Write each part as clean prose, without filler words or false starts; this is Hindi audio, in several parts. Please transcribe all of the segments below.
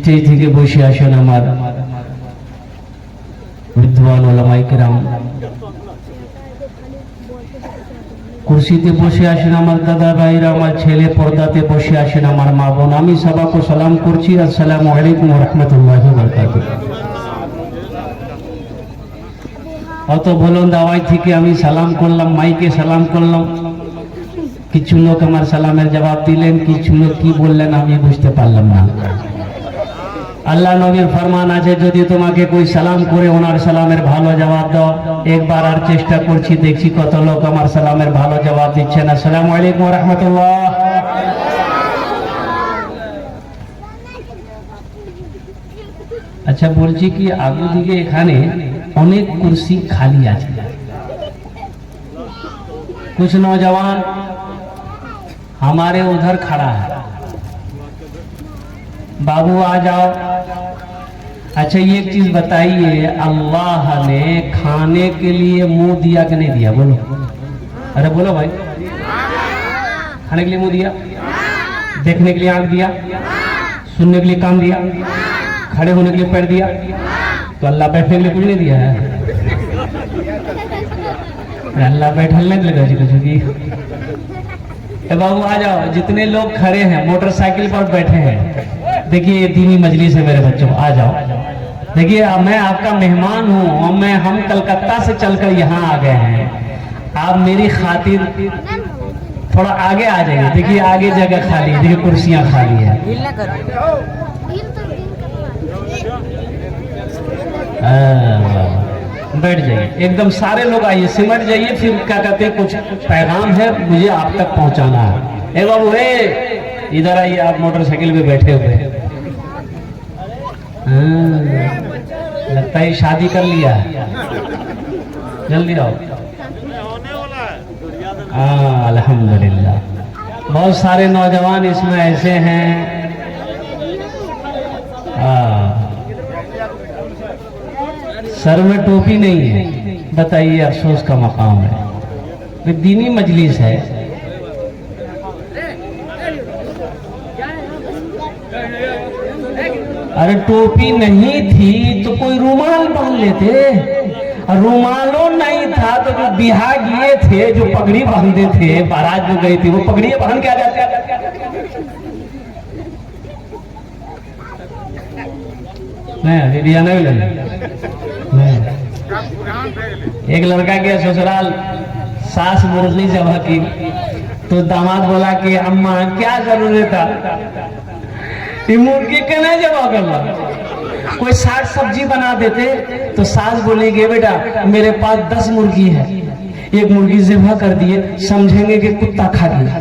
স্টেজ থেকে বসে আসেন আমার বিদ্বান ওলামায়ে কেরাম, কুরসিতে বসে আসেন আমার দাদা ভাইরা, আমার ছেলে পর্দাতে বসে আসেন আমার মা বোন। আমি সবাইকে সালাম করছি, আসসালামু আলাইকুম ওয়া রাহমাতুল্লাহি ওয়া বারাকাতুহু। অত বুলন্দ আওয়াজ থেকে আমি সালাম করলাম, মাইকে সালাম করলাম। কিছু লোক আমার সালামের জবাব দিলেন, কিছু লোক কি বললেন আমি বুঝতে পারলাম না। আল্লাহ নবীর ফরমান আছে, যদি তোমাকে কোই সালাম করে ওনার সালামের ভালো জবাব দাও। একবার আর চেষ্টা করছি, দেখছি কত লোক আমার সালামের ভালো জবাব দিচ্ছেন। আসসালামু আলাইকুম ওয়া রাহমাতুল্লাহ। আচ্ছা, বলছি কি আগে দিকে এখানে অনেক কুর্সি খালি আছে। कुछ नौजवान हमारे उधर खड़ा है, बाबू आ जाओ। अच्छा, ये एक चीज बताइए, अल्लाह ने खाने के लिए मुंह दिया कि नहीं दिया? बोलो, अरे बोलो भाई। खाने के लिए मुंह दिया, देखने के लिए आंख दिया, सुनने के लिए कान दिया, खड़े होने के लिए पैर दिया, तो अल्लाह बैठने के लिए कुछ नहीं दिया है? अल्लाह बैठने लगा जी कुछ भी। बाबू आ जाओ, जितने लोग खड़े हैं मोटरसाइकिल पर बैठे हैं, देखिए ये दीनी मजलिस है मेरे बच्चों, आ जाओ। देखिए मैं आपका मेहमान हूँ और हम कलकत्ता से चलकर यहाँ आ गए हैं। आप मेरी खातिर थोड़ा आगे आ जाइए। देखिए आगे जगह खाली है, देखिए कुर्सियाँ खाली है। बैठ जाइए, एकदम सारे लोग आइए, सिमट जाइए। फिर क्या कहते हैं, कुछ पैगाम है मुझे आप तक पहुंचाना है। ए बाबू, इधर आइए, आप मोटरसाइकिल पे बैठे हुए हैं। लगता है शादी कर लिया है, जल्दी आओ। अल्हम्दुलिल्लाह, बहुत सारे नौजवान इसमें ऐसे हैं। सर में टोपी नहीं है, बताइए, अफसोस का मकाम है। दीनी मजलिस है। अरे टोपी नहीं थी तो कोई रुमाल बांध लेते, और रुमालों नहीं था तो जो बिहार गए थे, जो पगड़ी बांधे थे, बारात जो गई थी, वो पगड़ी बांध के आ जाते। नहीं, अभी दिया नहीं लगे। एक लड़का गया ससुराल, सास मुर्गी जमा की, तो दामाद बोला कि अम्मा क्या जरूरत था, मुर्गी के नहीं जमा करना, कोई 60 सब्जी बना देते। तो सास बोलेगी, बेटा मेरे पास 10 मुर्गी है, एक मुर्गी ज़िबा कर दिए, समझेंगे कि कुत्ता खा गया।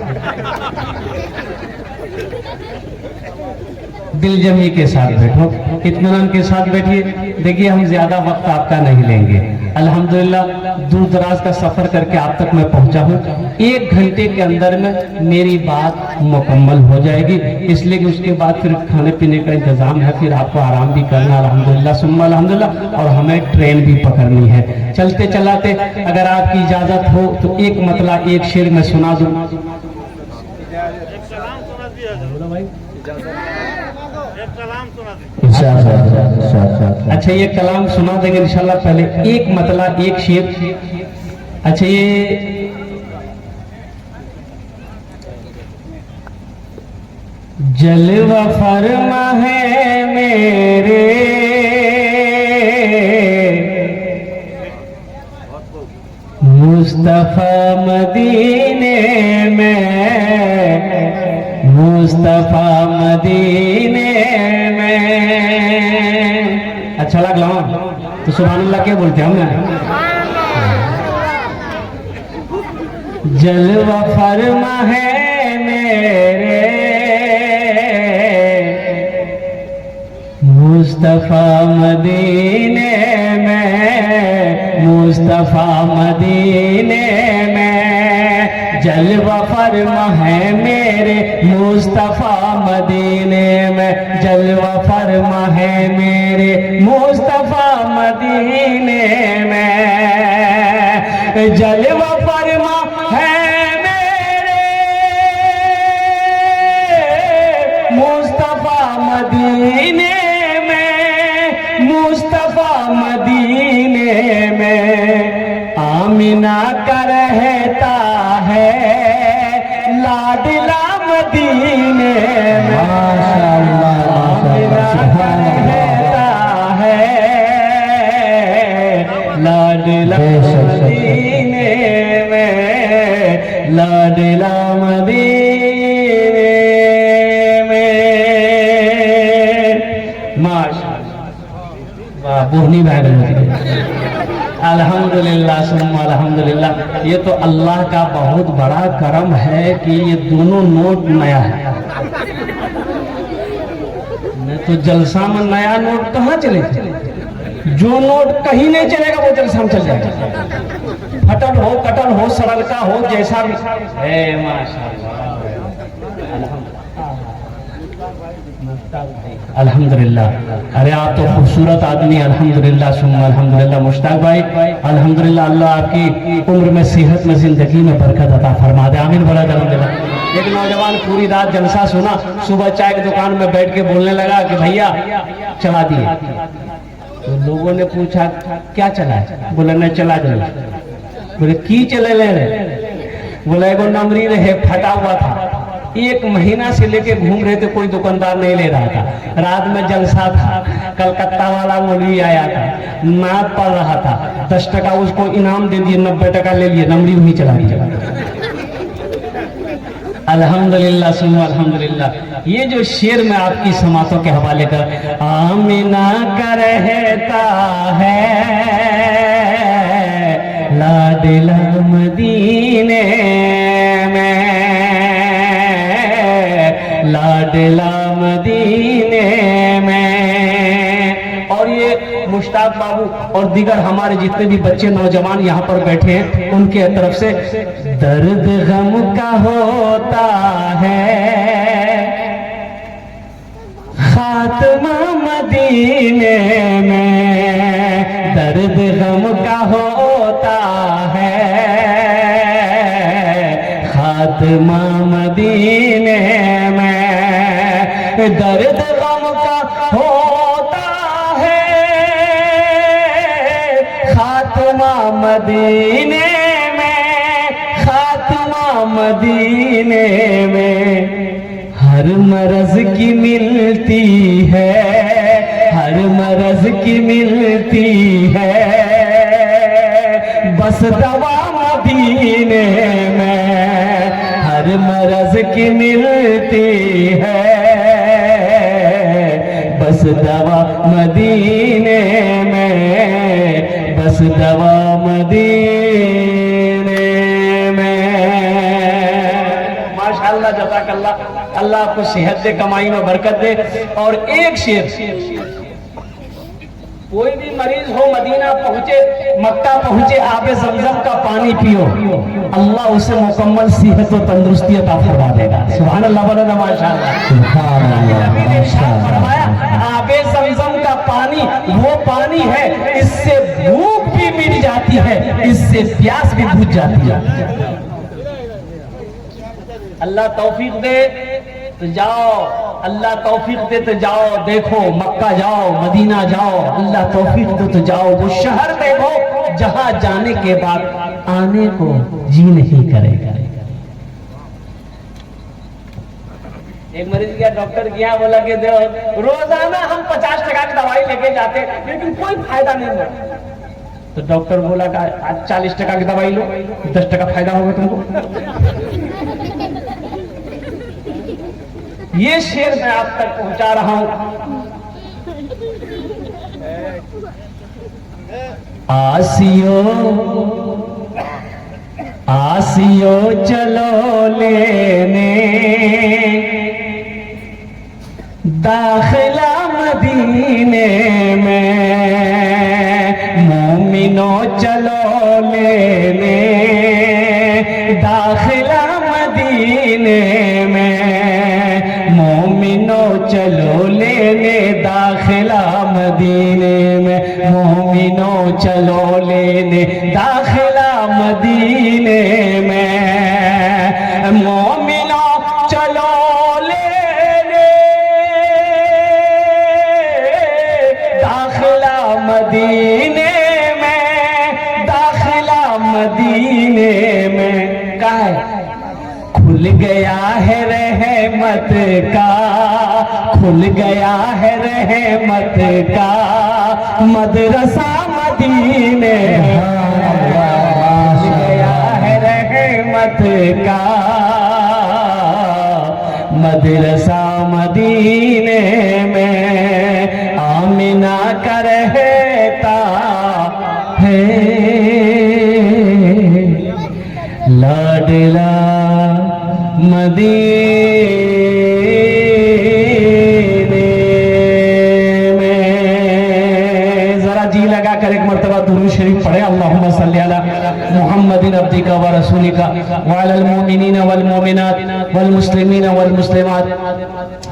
दिल जमी के साथ बैठो, इत्मीनान के साथ बैठिए। देखिए हम ज्यादा वक्त आपका नहीं लेंगे। अल्हम्दुलिल्लाह दूर दराज का सफर करके आप तक मैं पहुंचा हूं। 1 घंटे के अंदर में मेरी बात मुकम्मल हो जाएगी, इसलिए कि उसके बाद फिर खाने पीने का इंतजाम है, फिर आपको आराम भी करना अल्हम्दुलिल्लाह सुम्मा अल्हम्दुलिल्लाह, और हमें ट्रेन भी पकड़नी है। चलते चलाते अगर आपकी इजाजत हो तो एक मतला एक शेर में सुना दूं। अच्छा ये कलाम सुना देंगे इंशाल्लाह। पहले एक मतला एक शेर। अच्छा ये जलवा फरमा है मेरे मुस्तफा मदीने में, मुस्तफा मदीने में। अच्छा लग रहा तो सुभान अल्लाह क्या बोलते हैं हम? जलवा फरमा है मेरे मुस्तफा मदीने में, मुस्तफा मदीने में। जलवा फरमा है मेरे मुस्तफा मदीने में, जलवा फरमा है मेरे मुस्तफा मदीने में। जलवा फरमा है मेरे मुस्तफा मदीने में, मुस्तफा मदीने में। आमिना का रहता है लाडला मदीने में, आमिना का रहता है लाडला मदीने में, लाडला मदीने में। माशाअल्लाह वाह बोहनी भाई अल्हम्दुलिल्लाह सुम्मा अल्हम्दुलिल्लाह। ये तो अल्लाह का बहुत बड़ा करम है कि ये दोनों नोट नया है, नहीं तो जलसा में नया नोट कहाँ चले। जो नोट कहीं नहीं चलेगा वो जलसा में चल जाएगा, फटल हो कटल हो सरल का हो जैसा भी। माशाअल्लाह अल्हम्दुलिल्लाह। अरे आप तो खूबसूरत आदमी, अल्हम्दुलिल्लाह सुम्मा अल्हम्दुलिल्लाह। मुश्ताक भाई अल्हम्दुलिल्लाह, अल्लाह आपकी उम्र में सेहत में जिंदगी में बरकत अता फरमा दे, आमीन बोला अल्हम्दुलिल्लाह। एक नौजवान पूरी रात जलसा सुना, सुबह चाय की दुकान में बैठ के बोलने लगा कि भैया चला दिए। तो लोगों ने पूछा क्या चला है? बोला नहीं चला दिया। बोले की चले ले रहे? बोला एगो नमरी रहे फटा हुआ था, 1 महीना से लेके घूम रहे थे, कोई दुकानदार नहीं ले रहा था। रात में जलसा था, कलकत्ता वाला मौलवी आया था, नाद पढ़ रहा था, 10 टका उसको इनाम दे दिए, 90 टका ले लिए, नमरी वहीं चला दिया। अल्हम्दुलिल्लाह सुम्मा अल्हम्दुलिल्लाह। ये जो शेर में आपकी समातों के हवाले कर, आमिना का रहता है लाडला मदीने में, लाडला मदीने में। और ये मुश्ताक बाबू और दीगर हमारे जितने भी बच्चे नौजवान यहाँ पर बैठे हैं उनके तरफ से दर्द गम का होता है खात्मा मदीने में, दर्द गम का होता है खात्मा मदीने में। दर्द गम का होता है खात्मा मदीने में, खात्मा मदीने में। हर मरज की मिलती है, हर मरज की मिलती है बस दवा मदीने में, हर मरज की मिलती है बस दवा मदीने में, बस दवा मदीने में। माशाअल्लाह जज़ाकल्लाह। अल्लाह आपको सेहत दे, कमाई में बरकत दे। और एक शेर, कोई भी मरीज हो मदीना पहुंचे, मक्का पहुंचे, आबे ज़मज़म का पानी पियो, अल्लाह उसे मुकम्मल सेहत और तंदुरुस्ती अता फरमा देगा। सुभान अल्लाह, बोलो ना माशाअल्लाह। सुभान अल्लाह। फरमाया आबे ज़मज़म का पानी वो पानी है, इससे भूख भी मिट जाती है, इससे प्यास भी बुझ जाती है। अल्लाह तौफीक दे तो जाओ, अल्लाह तौफीक दे तो जाओ, देखो मक्का जाओ, मदीना जाओ, अल्लाह तौफीक दे तो जाओ, वो शहर देखो जहां जाने के बाद आने को जी नहीं करेगा। एक मरीज गया, डॉक्टर गया, बोला कि रोजाना हम 50 टका की दवाई लेके जाते लेकिन कोई फायदा नहीं हुआ। तो डॉक्टर बोला कि आज 40 टका की दवाई लो, 10 टका फायदा होगा तुमको। ये शेर मैं आप तक पहुंचा रहा हूं। आसियो आसियो चलो लेने दाखिला मदीने में, मोमिनो चलो लेने दाखिला मदीने में, मोमिनो चलो लेने दाखिला मदीने में, मोमिनो चलो लेने दाखिला मदीने में, मोमिनो चलो लेने दाखिला मदीने में, दाखिला मदीने में। का है खुल गया है रहमत का, खुल गया है रहमत का मदरसा मदीने, खुल गया है रहमत का मदरसा मदीने में, आमिना का रहता है लाडला मदीने में। जरा जी लगा कर एक मर्तबा दुरूद शरीफ पढ़े, अल्लाहुम्मा सल्ली अला मुहम्मदिन अब्दिका व रसूलिका व अलल मुमिनीना वल मुमिनात वल मुस्लिमीना वल मुस्लिमात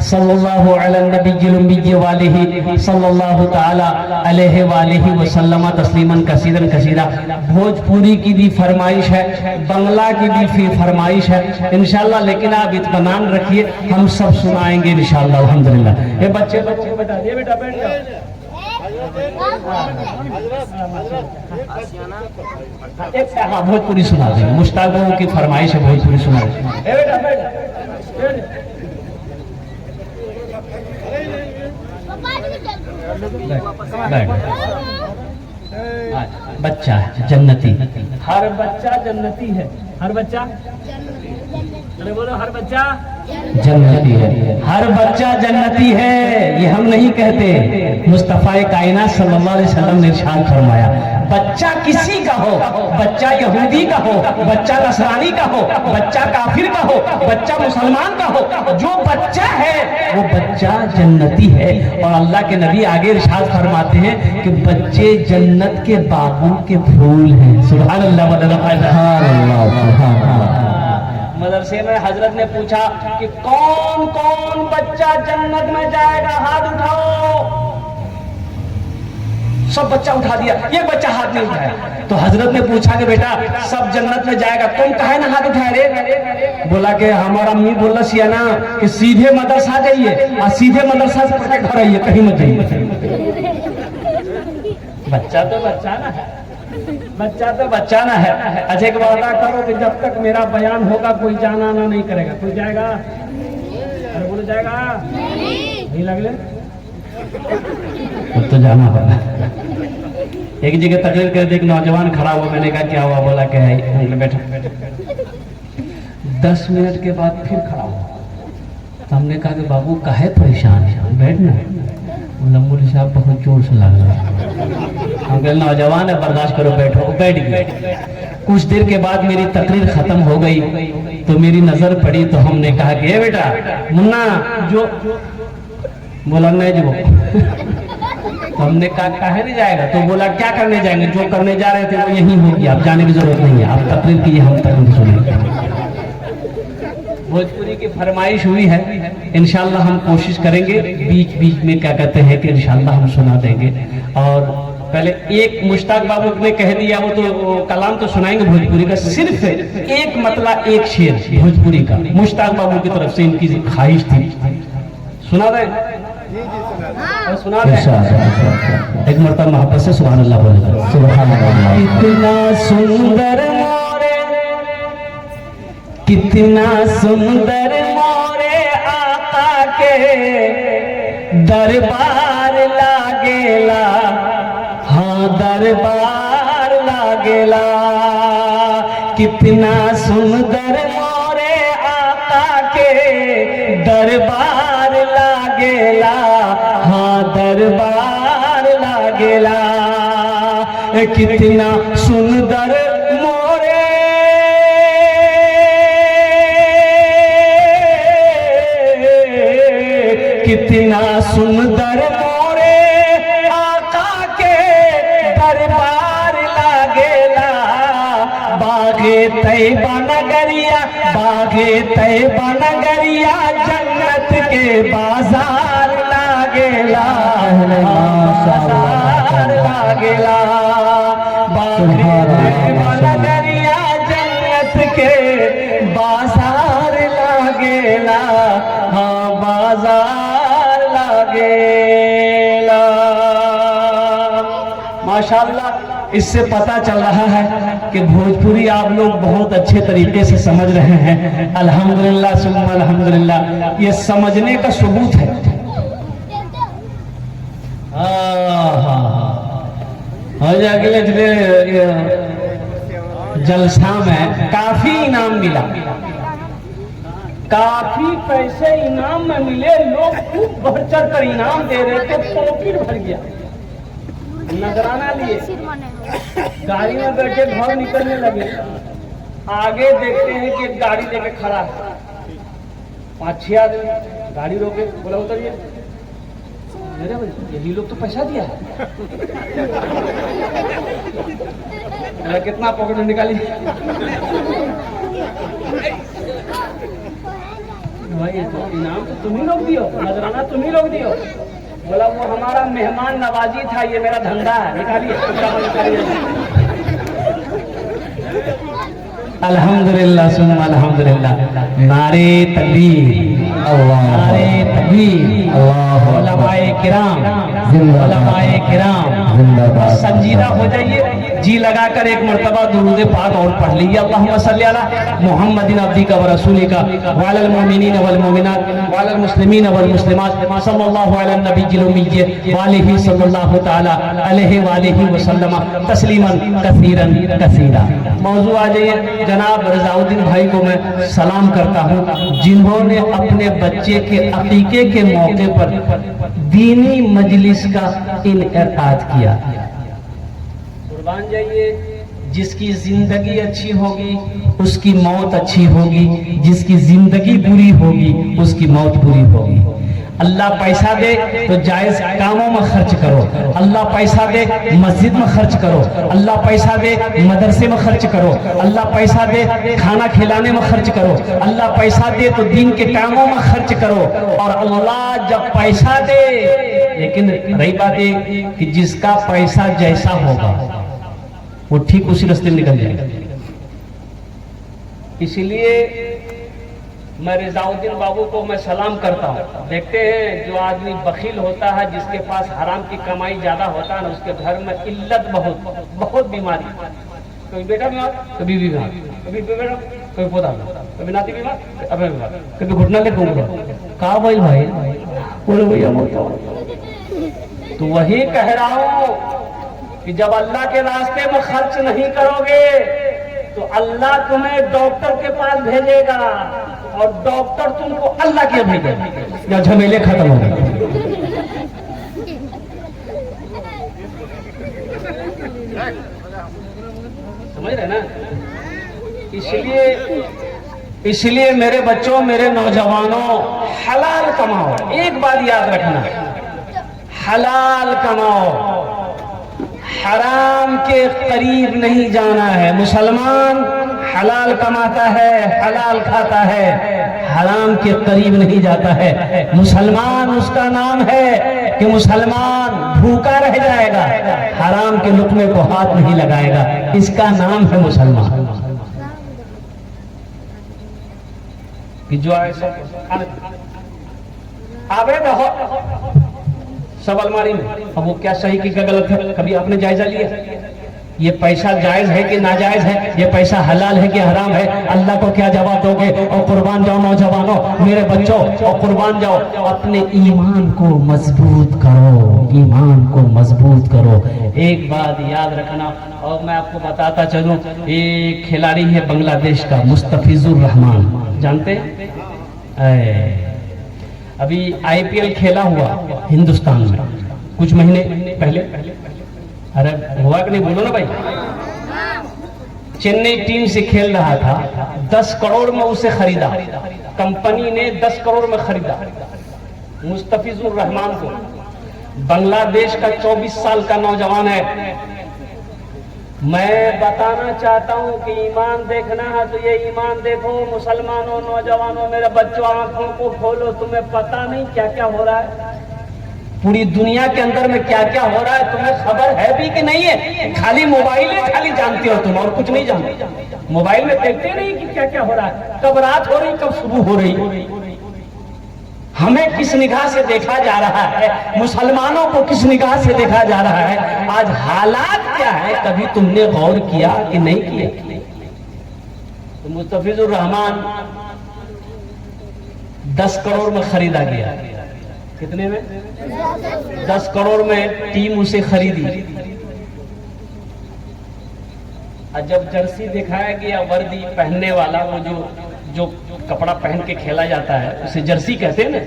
सल्लल्लाहु अला नबिय्यिल उम्मी व आलिहि सल्लल्लाहु तआला अलैहि व आलिहि व सल्लम तस्लीमन कसीरन कसीरा। भोजपुरी की भी फरमाइश है, बंगला की भी फरमाइश है इंशाल्लाह, लेकिन आप इत्मीनान रखिए, हम सब सुनाएंगे इंशाल्लाह अल्हम्दुलिल्लाह। ये बच्चे बच्चे बेटा, ये बेटा बैठ जाओ, हाँ भोजपुरी सुना देंगे, मुश्ताकों की फरमाइश है, भोजपुरी सुना देंगे। बच्चा है जन्नती, हर बच्चा जन्नती है, हर बच्चा, अरे बोलो हर बच्चा जन्नती है, हर बच्चा जन्नती है। ये हम नहीं कहते, मुस्तफा कायनात सल्लल्लाहु अलैहि वसल्लम ने इरशाद फरमाया, बच्चा किसी का हो, बच्चा यहूदी का हो, बच्चा नसरानी का हो, बच्चा काफिर का हो, बच्चा मुसलमान का हो, जो बच्चा है वो बच्चा जन्नती है। और अल्लाह के नबी आगे इरशाद फरमाते हैं कि बच्चे जन्नत के बागों के फूल हैं। सुभान अल्लाह। मदरसे में हजरत ने पूछा कि कौन कौन बच्चा जन्नत में जाएगा, हाथ उठाओ। सब बच्चा उठा दिया, एक बच्चा हाथ नहीं उठाया। तो हजरत ने पूछा कि बेटा सब जन्नत में जाएगा, तुम काहे ना हाथ उठाए रे? बोला कि हमारा अम्मी बोला सियाना कि सीधे मदरसा जाइए और सीधे मदरसा से पढ़ के घर आइए, कहीं मत जाइए। बच्चा तो बच्चा ना है, बच्चा तो बच्चा ना है। अच्छा एक वादा करो कि जब तक मेरा बयान होगा कोई जाना ना नहीं करेगा। कोई जाएगा? अरे बोलो जाएगा? नहीं लगले तो जाना होगा। एक जगह तकरीर कर, एक नौजवान खड़ा हुआ, मैंने कहा क्या हुआ? बोला क्या है? बैठा। 10 मिनट के बाद फिर खड़ा हुआ, तो हमने कहा कि बाबू काहे परेशान है, बैठना। मौलवी साहब बहुत जोर से लग रहा है। हम कहे नौजवान है, बर्दाश्त करो, बैठो। बैठ गए। कुछ देर के बाद मेरी तकरीर खत्म हो गई तो मेरी नजर पड़ी, तो हमने कहा कि ए बेटा मुन्ना जो बोला नहीं जो तो हमने कहा काहे नहीं जाएगा, तो बोला क्या करने जाएंगे, जो करने जा रहे थे वो यही होगी, आप जाने की जरूरत नहीं है, आप तकरीर कीजिए, हम तकरीर सुनेंगे। भोजपुरी की फरमाइश हुई है, इंशाल्लाह हम कोशिश करेंगे बीच बीच में क्या कहते हैं कि इंशाल्लाह हम सुना देंगे। और पहले एक मुश्ताक बाबू ने कह दिया, वो तो कलाम तो सुनाएंगे भोजपुरी का, सिर्फ एक मतला एक शेर भोजपुरी का मुश्ताक बाबू की तरफ से इनकी ख्वाहिश थी, सुना दें? सुना दें? एक मरतबा मोहब्बत से सुभान अल्लाह बोले। सुभान अल्लाह। इतना सुंदर मोरे, कितना सुंदर मोरे आका के दरबार लागेला, हाँ दरबार लागेला। कितना सुंदर मोरे आका के दरबार लागेला, हाँ दरबार लागेला। कितना सुंदर मोरे, कितना सुंदर मोरे आका के दरबार लागेला। बागे तैयबा नगरिया, बागे तैयबा नगरिया, जन्नत के बाजार लागेला, बाजार लागेला। बागे तैयबा नगरिया, जन्नत के बाजार लागेला, हाँ बाजार लागेला। माशाअल्लाह, इससे पता चल रहा है कि भोजपुरी आप लोग बहुत अच्छे तरीके से समझ रहे हैं। अल्हम्दुलिल्लाह सुम्मा अल्हम्दुलिल्लाह, ये समझने का सबूत है। अगले जलसा में काफी इनाम मिला, काफी पैसे इनाम में मिले, लोग खूब बढ़ चढ़ कर इनाम दे रहे थे, पॉकेट भर गया। नजराना लिए गाड़ी में बैठे घर निकलने लगे, आगे देखते हैं कि एक गाड़ी लेके खड़ा है, 5-6 आदमी गाड़ी रोके, बोला उतरिए। अरे भाई यही लोग तो पैसा दिया है। कितना पॉकेट में निकाली भाई, तो इनाम तो तुम ही लोग दियो, नजराना तुम ही लोग दियो। बोला वो हमारा मेहमान नवाजी था, ये मेरा धंधा है, निकालिए। अल्हम्दुलिल्लाह सुम्मा अल्हम्दुलिल्लाह, नारे तकबीर, नारे तकबीर, उलमाए किराम, उलमाए किराम, संजीदा हो जाइए, जी लगाकर एक मर्तबा दुरूद पाक और पढ़ लीजिए। अल्लाहुम्मा सल्ली अला मुहम्मदिन अब्दिका व रसूलिका व अलल मुमिनीन वल मुमिनात व अलल मुस्लिमीन वल मुस्लिमात सल्लल्लाहु अला नबिय्यिल उम्मी व आलिहि सल्लल्लाहु तआला अलैहि व आलिहि व सल्लम तस्लीमन कसीरन कसीरा। मौजू आ जाइए। जनाब रजाउद्दीन भाई को मैं सलाम करता हूँ, जिन्होंने अपने बच्चे के अकीके के मौके पर दीनी मजलिस का इनेकाद किया। कुर्बान जाइए। जिसकी जिंदगी अच्छी होगी उसकी मौत अच्छी होगी, जिसकी जिंदगी बुरी होगी उसकी मौत बुरी होगी। अल्लाह पैसा दे तो जायज कामों में खर्च करो, अल्लाह पैसा दे मस्जिद में खर्च करो, अल्लाह पैसा दे मदरसे में खर्च करो, अल्लाह पैसा दे खाना खिलाने में खर्च करो, अल्लाह पैसा दे तो दीन के कामों में खर्च करो। और अल्लाह जब पैसा दे, लेकिन रही बात ये कि जिसका पैसा जैसा होगा वो ठीक उसी रास्ते में निकल जाएगा। इसलिए मैं रजाउद्दीन बाबू को मैं सलाम करता हूँ। देखते हैं जो आदमी बखील होता है, जिसके पास हराम की कमाई ज्यादा होता है ना, उसके घर में इल्लत बहुत बीमारी, कभी बेटा बीमार, कभी बीमार, कभी बेटा, कभी पोता, कभी नाती बीमार, अबे बीमार, कभी घुटना ले घूमगा। कहा भाई भाई बोले भैया तो वही कह रहा हूँ कि जब अल्लाह के रास्ते में खर्च नहीं करोगे तो अल्लाह तुम्हें डॉक्टर के पास भेजेगा और डॉक्टर तुमको अल्लाह के भेजेगा, या झमेले खत्म हो गए। समझ रहे ना? इसलिए मेरे बच्चों, मेरे नौजवानों, हलाल कमाओ। एक बात याद रखना, हलाल कमाओ, हराम के करीब नहीं जाना है। मुसलमान हलाल कमाता है, हलाल खाता है, हराम के करीब नहीं जाता है। मुसलमान उसका नाम है कि मुसलमान भूखा रह जाएगा, हराम के लुक़मे को हाथ नहीं लगाएगा, इसका नाम है मुसलमान। कि जो ऐसा आवे सब अलमारी में, अब वो क्या सही की क्या गलत है, कभी आपने जायजा लिया? ये पैसा जायज है कि नाजायज है, ये पैसा हलाल है कि हराम है? अल्लाह को क्या जवाब दोगे? और कुर्बान जाओ नौजवानों, मेरे बच्चों, और कुर्बान जाओ, अपने ईमान को मजबूत करो, ईमान को मजबूत करो। एक बात याद रखना, और मैं आपको बताता चलूं, एक खिलाड़ी है बांग्लादेश का, मुस्तफिजुर रहमान, जानते हैं? अभी IPL खेला हुआ हिंदुस्तान में कुछ महीने पहले, अरे हुआ कि नहीं, बोलो ना भाई। चेन्नई टीम से खेल रहा था, 10 करोड़ में उसे खरीदा, कंपनी ने 10 करोड़ में खरीदा मुस्तफिजुर रहमान को। बांग्लादेश का 24 साल का नौजवान है। मैं बताना चाहता हूं कि ईमान देखना है तो ये ईमान देखो, मुसलमानों, नौजवानों, मेरे बच्चों, आंखों को खोलो। तुम्हें पता नहीं क्या क्या हो रहा है पूरी दुनिया के अंदर में, क्या क्या हो रहा है तुम्हें खबर है भी कि नहीं है? खाली मोबाइल है, खाली जानते हो तुम, और कुछ नहीं जानते। मोबाइल में देखते नहीं कि क्या क्या हो रहा है, कब रात हो रही, कब सुबह हो रही। हमें किस निगाह से देखा जा रहा है, मुसलमानों को किस निगाह से देखा जा रहा है, आज हालात क्या है, कभी तुमने गौर किया कि नहीं किया? तो मुस्तफिजुर रहमान 10 करोड़ में खरीदा गया। कितने में? 10 करोड़ में टीम उसे खरीदी। और जब जर्सी दिखाया गया, वर्दी पहनने वाला, वो जो कपड़ा पहन के खेला जाता है उसे जर्सी कहते हैं ना।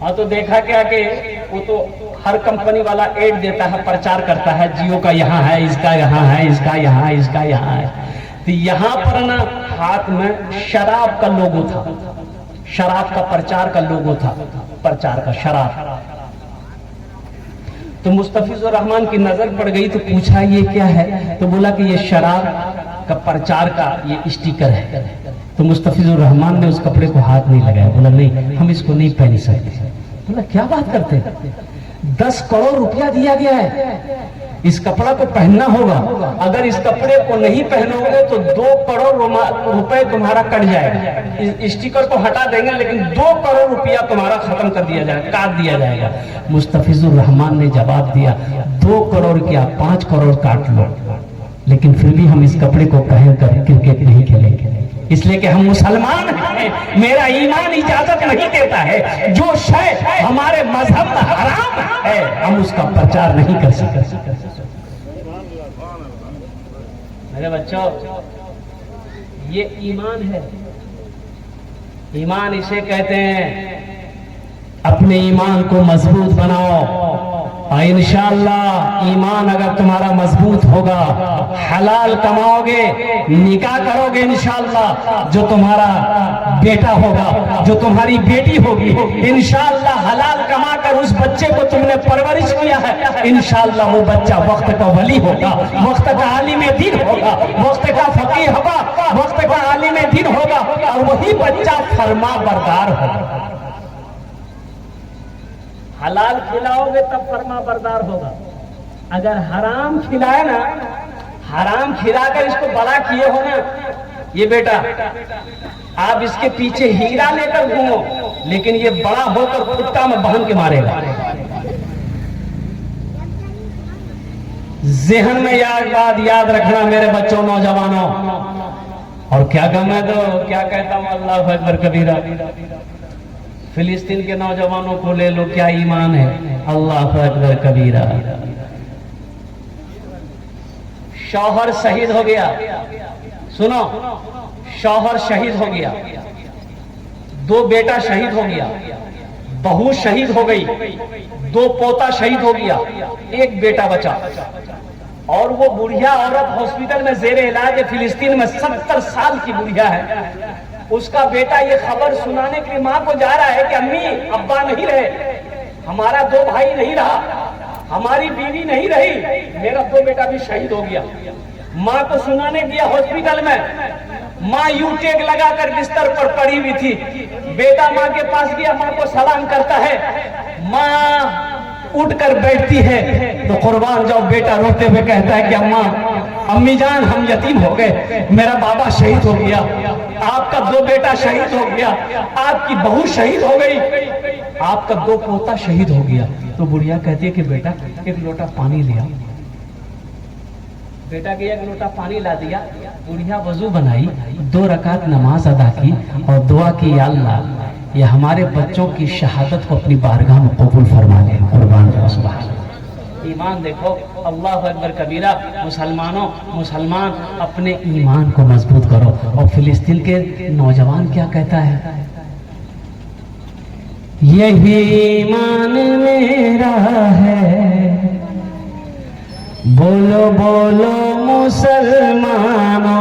हाँ, तो देखा क्या कि वो तो हर कंपनी वाला एड देता है, प्रचार करता है, जियो का यहाँ है, इसका यहाँ है, इसका यहाँ, इसका यहाँ है। तो यहाँ पर ना हाथ में शराब का लोगो था, शराब का प्रचार का लोगो था, प्रचार का शराब। तो मुस्तफिजुर रहमान की नजर पड़ गई, तो पूछा ये क्या है? तो बोला कि ये शराब का प्रचार का ये स्टिकर है। तो मुस्तफिजुर रहमान ने उस कपड़े को हाथ नहीं लगाया, बोला नहीं, हम इसको नहीं पहन सकते। बोला क्या बात करते हैं, 10 करोड़ रुपया दिया गया है, इस कपड़ा को पहनना होगा, अगर इस कपड़े को नहीं पहनोगे तो 2 करोड़ रुपए तुम्हारा कट जाएगा। इस स्टिकर को हटा देंगे, लेकिन 2 करोड़ रुपया तुम्हारा खत्म कर दिया जाएगा, काट दिया जाएगा। मुस्तफिजुर रहमान ने जवाब दिया, 2 करोड़ क्या, 5 करोड़ काट लो, लेकिन फिर भी हम इस कपड़े को पहनकर क्रिकेट नहीं खेलेंगे, इसलिए कि हम मुसलमान हैं। मेरा ईमान इजाजत नहीं देता है, जो शय हमारे मजहब में हराम है हम उसका प्रचार नहीं कर सकते। मेरे बच्चों, ये ईमान है, ईमान इसे कहते हैं। अपने ईमान को मजबूत बनाओ, इंशाअल्लाह ईमान अगर तुम्हारा मजबूत होगा, हलाल कमाओगे, निकाह करोगे, इंशाअल्लाह जो तुम्हारा बेटा होगा, जो तुम्हारी बेटी होगी, इंशाअल्लाह हलाल कमाकर उस बच्चे को तुमने परवरिश किया है, इंशाअल्लाह वो बच्चा वक्त का वली होगा, वक्त का आलिम दीन होगा, वक्त का फकीह होगा, वक्त का आलिम दीन होगा, और वही बच्चा फरमा बरदार होगा। हलाल खिलाओगे तब फरमा बरदार होगा। अगर हराम खिलाए ना, हराम खिलाकर इसको बड़ा किए हो ना, ये बेटा आप इसके पीछे हीरा लेकर घूमो, लेकिन ये बड़ा होकर खुट्टा में बांध के मारेगा। ज़हन में बात याद रखना मेरे बच्चों, नौजवानों। और क्या गम है तो क्या कहता हूं, अल्लाह अकबर कबीरा। फिलिस्तीन के नौजवानों को ले लो, क्या ईमान है, अल्लाह अकबर कबीरा। शौहर शहीद हो गया, सुनो, शौहर शहीद हो गया, 2 बेटा शहीद हो गया, बहू शहीद हो गई, 2 पोता शहीद हो गया, 1 बेटा बचा। और वो बुढ़िया औरत हॉस्पिटल में जेरे इलाज फिलिस्तीन में 70 साल की बुढ़िया है। उसका बेटा ये खबर सुनाने के लिए माँ को जा रहा है कि अम्मी अब्बा नहीं रहे, हमारा 2 भाई नहीं रहा, हमारी बीवी नहीं रही, मेरा 2 बेटा भी शहीद हो गया। माँ को सुनाने गया हॉस्पिटल में। माँ यूं टेक लगाकर बिस्तर पर पड़ी हुई थी। बेटा माँ के पास गया, माँ को सलाम करता है। माँ उठकर बैठती है तो कुर्बान जाओ, बेटा रोते हुए कहता है कि अम्मा, अम्मी जान, हम यतीम हो गए, मेरा बाबा शहीद हो गया, आपका 2 बेटा शहीद हो गया, आपकी बहू शहीद हो गई, आपका 2 पोता शहीद हो गया। तो बुढ़िया कहती है कि बेटा 1 लोटा पानी लिया। बेटा के 1 लोटा पानी ला दिया। बुढ़िया वजू बनाई, 2 रकात नमाज अदा की और दुआ की, या अल्लाह ये हमारे बच्चों की शहादत को अपनी बारगाह में कबूल फरमा ले। कुर्बान जाओ। सुभान ईमान देखो, अल्लाह अकबर कबीरा। मुसलमानों, मुसलमान अपने ईमान को मजबूत करो। और फिलिस्तीन के नौजवान क्या कहता है, यही ईमान मेरा है, बोलो बोलो मुसलमानों,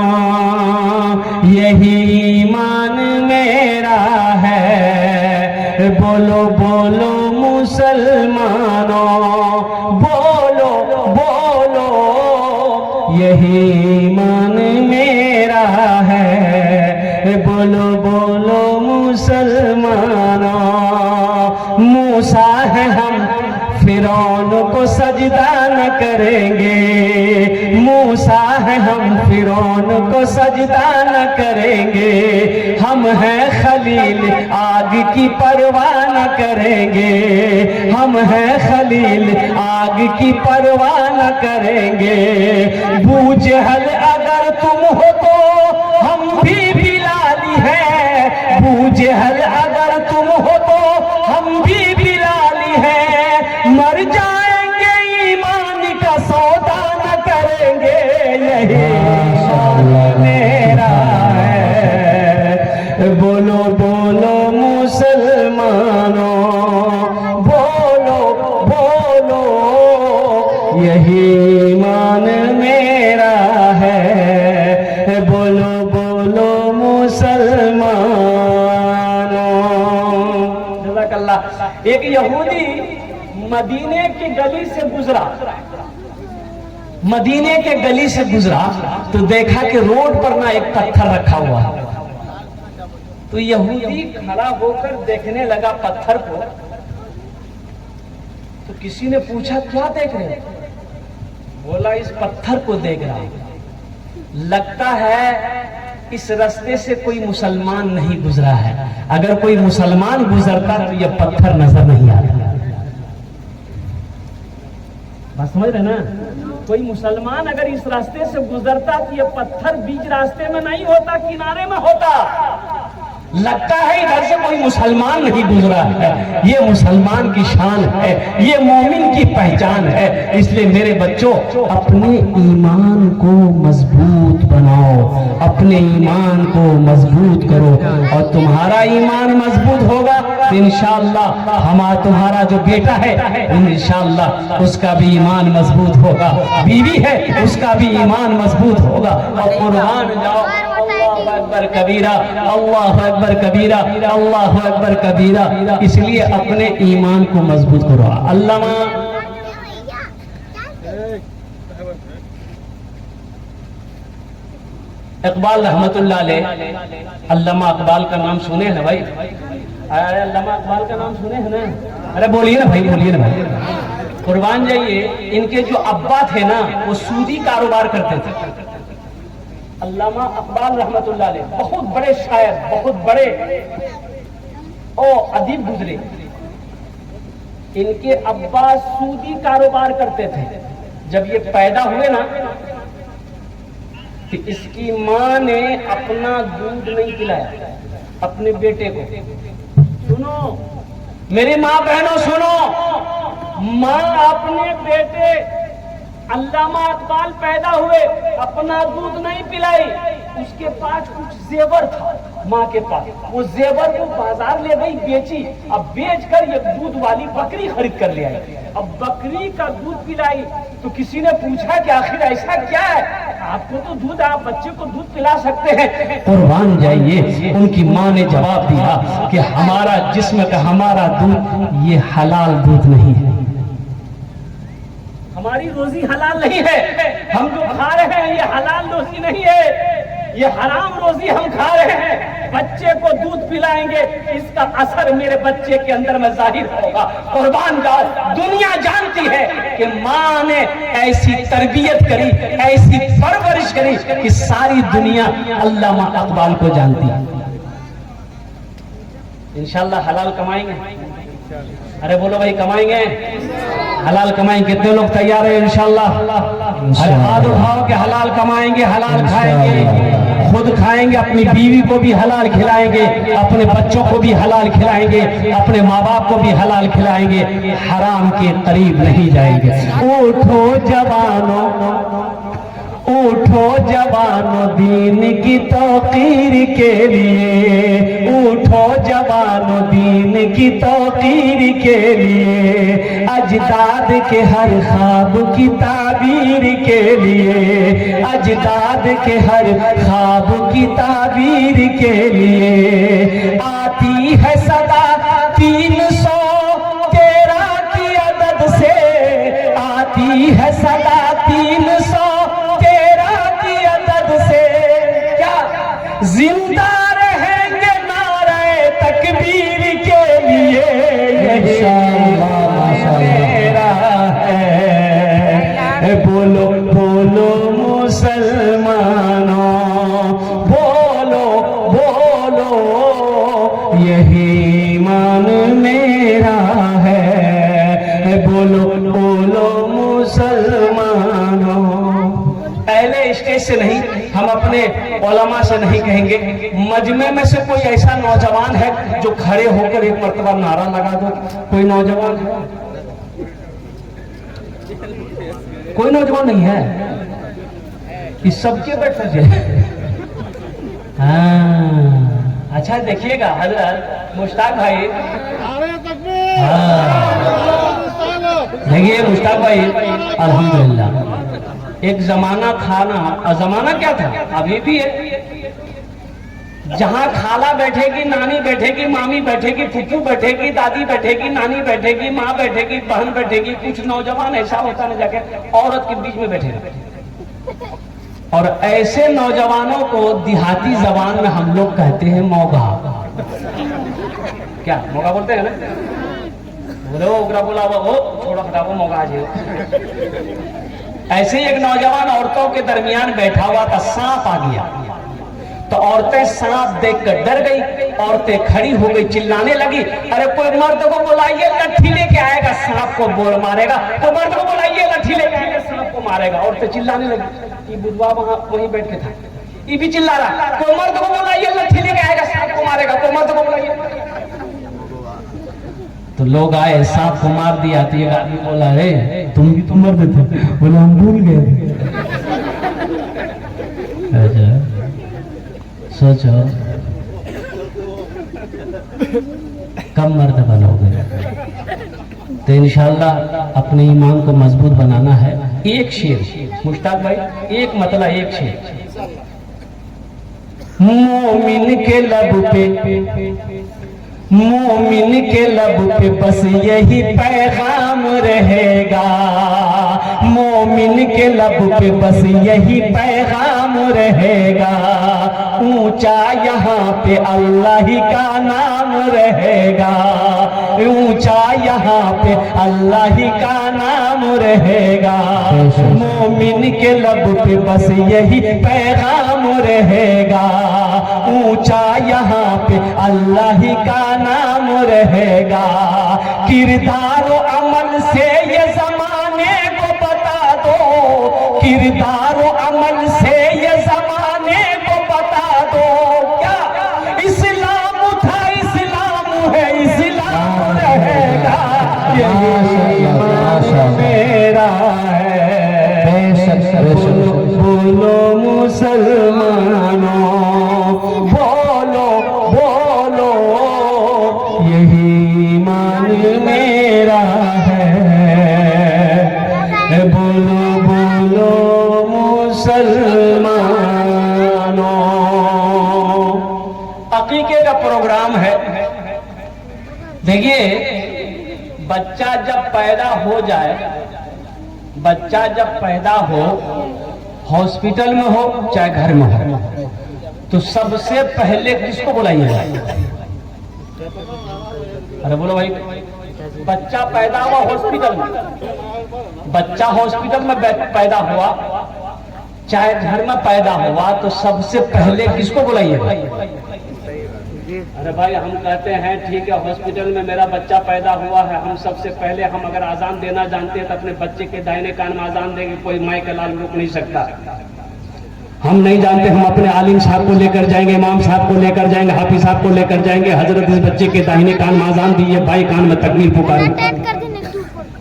यही ईमान मेरा है, बोलो बोलो मुसलमानों, बोलो बोलो यही ईमान मेरा है, बोलो बोलो मुसलमानों। मूसा है हम फिरौन को सजदा न करेंगे, मूसा है हम फिरौन को सजदा न करेंगे, हम हैं खलील आग की परवाह न करेंगे, हम हैं खलील आग की परवाह न करेंगे। बू जहल अगर तुम हो तो हम भी बिलाली हैं, बू जहल अगर तुम हो तो हम भी बिलाली हैं, मर जाएंगे ईमान का सौदा न करेंगे, यही ईमान मेरा है, बोलो बोलो मुसलमानों, बोलो बोलो यही ईमान मेरा है, बोलो बोलो मुसलमानों। जज़ाकल्लाह। एक यहूदी मदीने की गली से गुजरा, मदीने के गली से गुजरा तो देखा कि रोड पर ना एक पत्थर रखा हुआ है। तो यहूदी खड़ा होकर देखने लगा पत्थर को। तो किसी ने पूछा क्या देख रहे हो? बोला इस पत्थर को देख रहा हूं, लगता है इस रास्ते से कोई मुसलमान नहीं गुजरा है, अगर कोई मुसलमान गुजरता तो यह पत्थर नजर नहीं आता। बात समझ रहे ना? कोई मुसलमान अगर इस रास्ते से गुजरता तो यह पत्थर बीच रास्ते में नहीं होता, किनारे में होता। लगता है इधर से कोई मुसलमान नहीं गुजरा है। ये मुसलमान की शान है, ये मोमिन की पहचान है। इसलिए मेरे बच्चों, अपने ईमान को मजबूत बनाओ, अपने ईमान को मजबूत करो, और तुम्हारा ईमान मजबूत होगा तो इंशाअल्लाह तुम्हारा जो बेटा है इंशाअल्लाह उसका भी ईमान मजबूत होगा, बीवी है उसका भी ईमान मजबूत होगा। और कुर्बान जाओ, अल्लाह अकबर कबीरा, अल्लाह अकबर कबीरा, अल्लाह अकबर कबीरा। इसलिए अपने ईमान को मजबूत करो। अल्लामा इकबाल रहमतुल्लाह अलैह, अल्लामा इकबाल का नाम सुने हैं भाई? अरे अल्लामा इकबाल का नाम सुने हैं ना? अरे बोलिए ना भाई, बोलिए ना भाई, कुर्बान जाइए। इनके जो अब्बा थे ना वो सूदी कारोबार करते थे। अल्लामा इकबाल रहमतुल्लाह अलैह बहुत बड़े शायर, बहुत बड़े अदीब गुजरे। इनके अब्बा सूदी कारोबार करते थे। जब ये पैदा हुए ना तो इसकी माँ ने अपना दूध नहीं पिलाया अपने बेटे को। सुनो मेरी माँ बहनों, सुनो, माँ अपने बेटे अल्लामा इकबाल पैदा हुए अपना दूध नहीं पिलाई। उसके पास कुछ जेवर था, माँ के पास। वो जेवर को बाजार ले गई, बेची। अब बेचकर ये दूध वाली बकरी खरीद कर ले आई। अब बकरी का दूध पिलाई तो किसी ने पूछा कि आखिर ऐसा क्या है, आपको तो दूध, आप बच्चे को दूध पिला सकते हैं। कुर्बान जाइए, उनकी माँ ने जवाब दिया कि हमारा जिस्म का हमारा दूध ये हलाल दूध नहीं है, हमारी रोजी हलाल नहीं है, हम जो खा रहे हैं ये हलाल रोजी नहीं है, ये हराम रोजी हम खा रहे हैं। बच्चे को दूध पिलाएंगे, इसका असर मेरे बच्चे के अंदर में जाहिर होगा। कुर्बान जाओ, दुनिया जानती है कि माँ ने ऐसी तरबियत करी, ऐसी परवरिश करी कि सारी दुनिया अल्लामा इकबाल को जानती है। इंशाल्लाह हलाल कमाएंगे। अरे बोलो भाई, कमाएंगे, हलाल कमाएंगे। कितने लोग तैयार है इंशाल्लाह? अरे हाथ उठाओ कि हलाल कमाएंगे, हलाल खाएंगे, खुद खाएंगे, अपनी बीवी को भी हलाल खिलाएंगे, अपने बच्चों को भी हलाल खिलाएंगे, अपने माँ बाप को भी हलाल खिलाएंगे, हराम के करीब नहीं जाएंगे। उठो जवानों, उठो जवानों दीन की तौकीर के लिए, उठो जवानों दीन की तौकीर के लिए, अजदाद के हर ख्वाब की ताबीर के लिए, अजदाद के हर ख्वाब की ताबीर के लिए। आती है सदा 313 की अदद से, आती है सदा 313 की अदद से, क्या जिंदा रहेंगे नारे तकबीर के लिए, मेरा है। बोलो बोलो मुसलमानों, बोलो बोलो, यही ईमान मेरा है। बोलो बोलो मुसलमानों। पहले स्टेज से नहीं, हम अपने उलमा से नहीं कहेंगे, मजमे में से कोई ऐसा नौजवान है जो खड़े होकर एक मर्तबा नारा लगा दो। कोई नौजवान है? कोई नौजवान नहीं है? इस सबके बैठे। हाँ, अच्छा देखिएगा हजरत मुश्ताक भाई, देखिए मुश्ताक भाई, अल्हम्दुलिल्लाह एक जमाना था ना, और जमाना क्या था अभी भी है, जहाँ खाला बैठेगी, नानी बैठेगी, मामी बैठेगी, फूफू बैठेगी, दादी बैठेगी, नानी बैठेगी, माँ बैठेगी, बहन बैठेगी। कुछ नौजवान ऐसा होता ना जाके औरत के बीच में बैठेगा। और ऐसे नौजवानों को देहाती जबान में हम लोग कहते हैं मौगा। क्या मौगा बोलते हैं ना? बोलो उगरा बोला वो थोड़ा खराब मौगा आज। ऐसे ही एक नौजवान औरतों के दरमियान बैठा हुआ था, सांप आ गया तो औरतें सांप देखकर डर गई, औरतें खड़ी हो गई, चिल्लाने लगी, अरे कोई मर्द को बुलाइए, लट्ठी लेके आएगा, सांप को बोल मारेगा। तो मर्द को बुलाइए, लट्ठी लेके आएगा, सांप को मारेगा। औरतें चिल्लाने लगी। ये बुढ़वा वहां वहीं बैठ के था, ये भी चिल्ला रहा, कोई मर्द को बुलाइए, लट्ठी लेके आएगा, सांप को मारेगा। कोई मर्द को बुलाइए। तो लोग आए, सांप को मार दिया। तो एक आदमी बोला, रे तुम भी तो मर्द थे। बोले हम भूल गए। अच्छा सोचो कब मर्द बनोगे। तो इंशाल्लाह अपने ईमान को मजबूत बनाना है। एक शेर मुश्ताक भाई, एक मतलब एक शेर। मोमिन के लब पे, मोमिन के लब पे बस यही पैगाम रहेगा, मोमिन के लब पे बस यही पैगाम रहेगा, ऊंचा यहाँ पे अल्लाह ही का नाम रहेगा, ऊंचा यहाँ पे अल्लाह ही का नाम रहेगा, मोमिन के लब पे बस यही पैगाम रहेगा, ऊंचा यहाँ पे अल्लाह ही का नाम रहेगा। किरदार और अमल से ये जमाने को बता दो, किरदार और अमल से ये जमाने को बता दो, क्या इस्लाम था, इस्लाम है, इस्लाम रहेगा, यही ईमान मेरा है। बोलो बोलो मुसलमानों, बोलो मुसलमानों। अकीके का प्रोग्राम है। देखिए, बच्चा जब पैदा हो जाए, बच्चा जब पैदा हो, हॉस्पिटल में हो चाहे घर में हो, तो सबसे पहले किसको बुलाइएगा? अरे बोलो भाई, बच्चा पैदा हुआ हॉस्पिटल में, बच्चा हॉस्पिटल में पैदा हुआ चाहे घर में पैदा हुआ, तो सबसे पहले किसको बुलाइएगा? अरे भाई, हम कहते हैं ठीक है, हॉस्पिटल में मेरा बच्चा पैदा हुआ है, हम सबसे पहले हम अगर आजान देना जानते हैं तो अपने बच्चे के दाहिने कान में आजान देंगे, कोई माई का लाल रोक नहीं सकता। हम नहीं जानते, हम अपने आलिम साहब को लेकर जाएंगे, इमाम साहब को लेकर जाएंगे, हाफिज साहब को लेकर जाएंगे, हजरत इस बच्चे के दाहिने कान में आजान दिए, भाई कान में तकबीर पुकारे,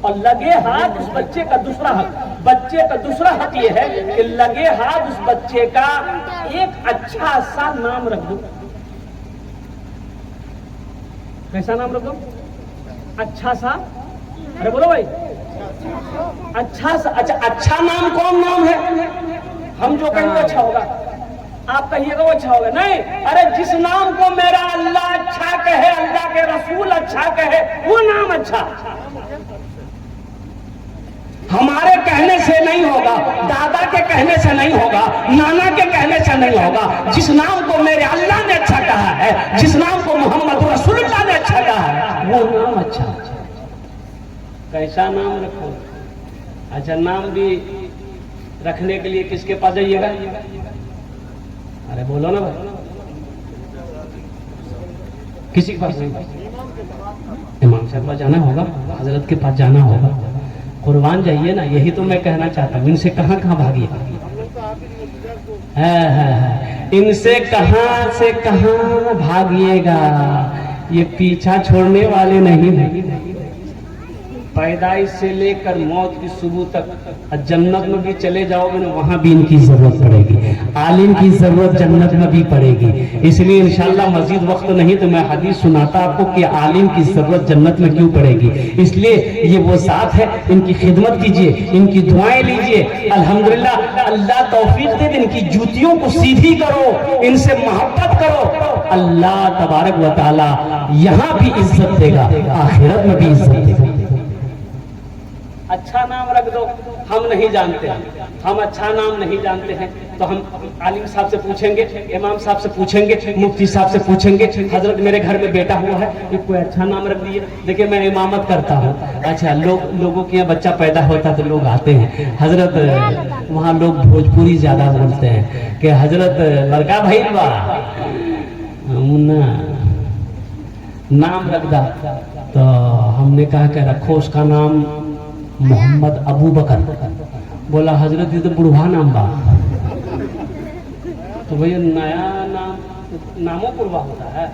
और लगे हाथ उस बच्चे का दूसरा हक, बच्चे का दूसरा हक ये है कि लगे हाथ उस बच्चे का एक अच्छा सा नाम रख दो। कैसा नाम रख दो? अच्छा सा। अरे बोलो भाई, अच्छा सा। अच्छा नाम कौन नाम है? हम जो कहेंगे अच्छा होगा, आप कहिएगा वो अच्छा होगा? नहीं, अरे जिस नाम को मेरा अल्लाह अच्छा कहे, अल्लाह के रसूल अच्छा कहे, वो नाम अच्छा। हमारे कहने से नहीं होगा, दादा के कहने से नहीं होगा, नाना के कहने से नहीं होगा। जिस नाम को मेरे अल्लाह ने अच्छा कहा है, जिस नाम को मोहम्मद रसूलुल्लाह ने अच्छा कहा है, वो नाम अच्छा। कैसा नाम रखो? अच्छा, नाम भी रखने के लिए किसके पास जाइएगा? अरे बोलो ना भाई, किसी के पास नहीं, इमाम साहब पास जाना होगा, हजरत के पास जाना होगा, कुर्बान जाइए ना। यही तो मैं कहना चाहता हूँ। इनसे कहाँ कहाँ भागिए, इनसे कहाँ से कहाँ भागिएगा, ये पीछा छोड़ने वाले नहीं हैं। पैदाइश से लेकर मौत की सुबह तक जन्नत में भी चले जाओगे ना, वहां भी इनकी जरूरत पड़ेगी, आलिम की जरूरत जन्नत में भी पड़ेगी। इसलिए इंशाल्लाह मजीद वक्त नहीं तो मैं हदीस सुनाता आपको कि आलिम की जरूरत जन्नत में क्यों पड़ेगी। इसलिए ये वो साथ है, इनकी खिदमत कीजिए, इनकी दुआएं लीजिए। अल्हम्दुलिल्लाह, अल्लाह तौफीक दे, इनकी जूतियों को सीधी करो, इनसे मोहब्बत करो, अल्लाह तबारक व तआला यहाँ भी इज्जत देगा, आखिरत में भी इज्जत देगा। अच्छा नाम रख दो। हम नहीं जानते, हम अच्छा नाम नहीं जानते हैं, तो हम आलिम साहब से पूछेंगे, इमाम साहब से पूछेंगे, मुफ्ती साहब से पूछेंगे, हजरत मेरे घर में बेटा हुआ है, ये कोई अच्छा नाम रख दिए। देखिए, मैं इमामत करता हूँ। अच्छा, लोगों के यहाँ बच्चा पैदा होता है तो लोग आते हैं, हजरत वहाँ लोग भोजपुरी ज्यादा बोलते हैं कि हजरत लड़का भाई नाम रख दा, तो हमने कहा कि रखो उसका नाम मोहम्मद अबू बकर। बोला हजरत ये तो बुढ़वा नाम बा। तो भैया नया नाम, नामों बुढ़वा होता है,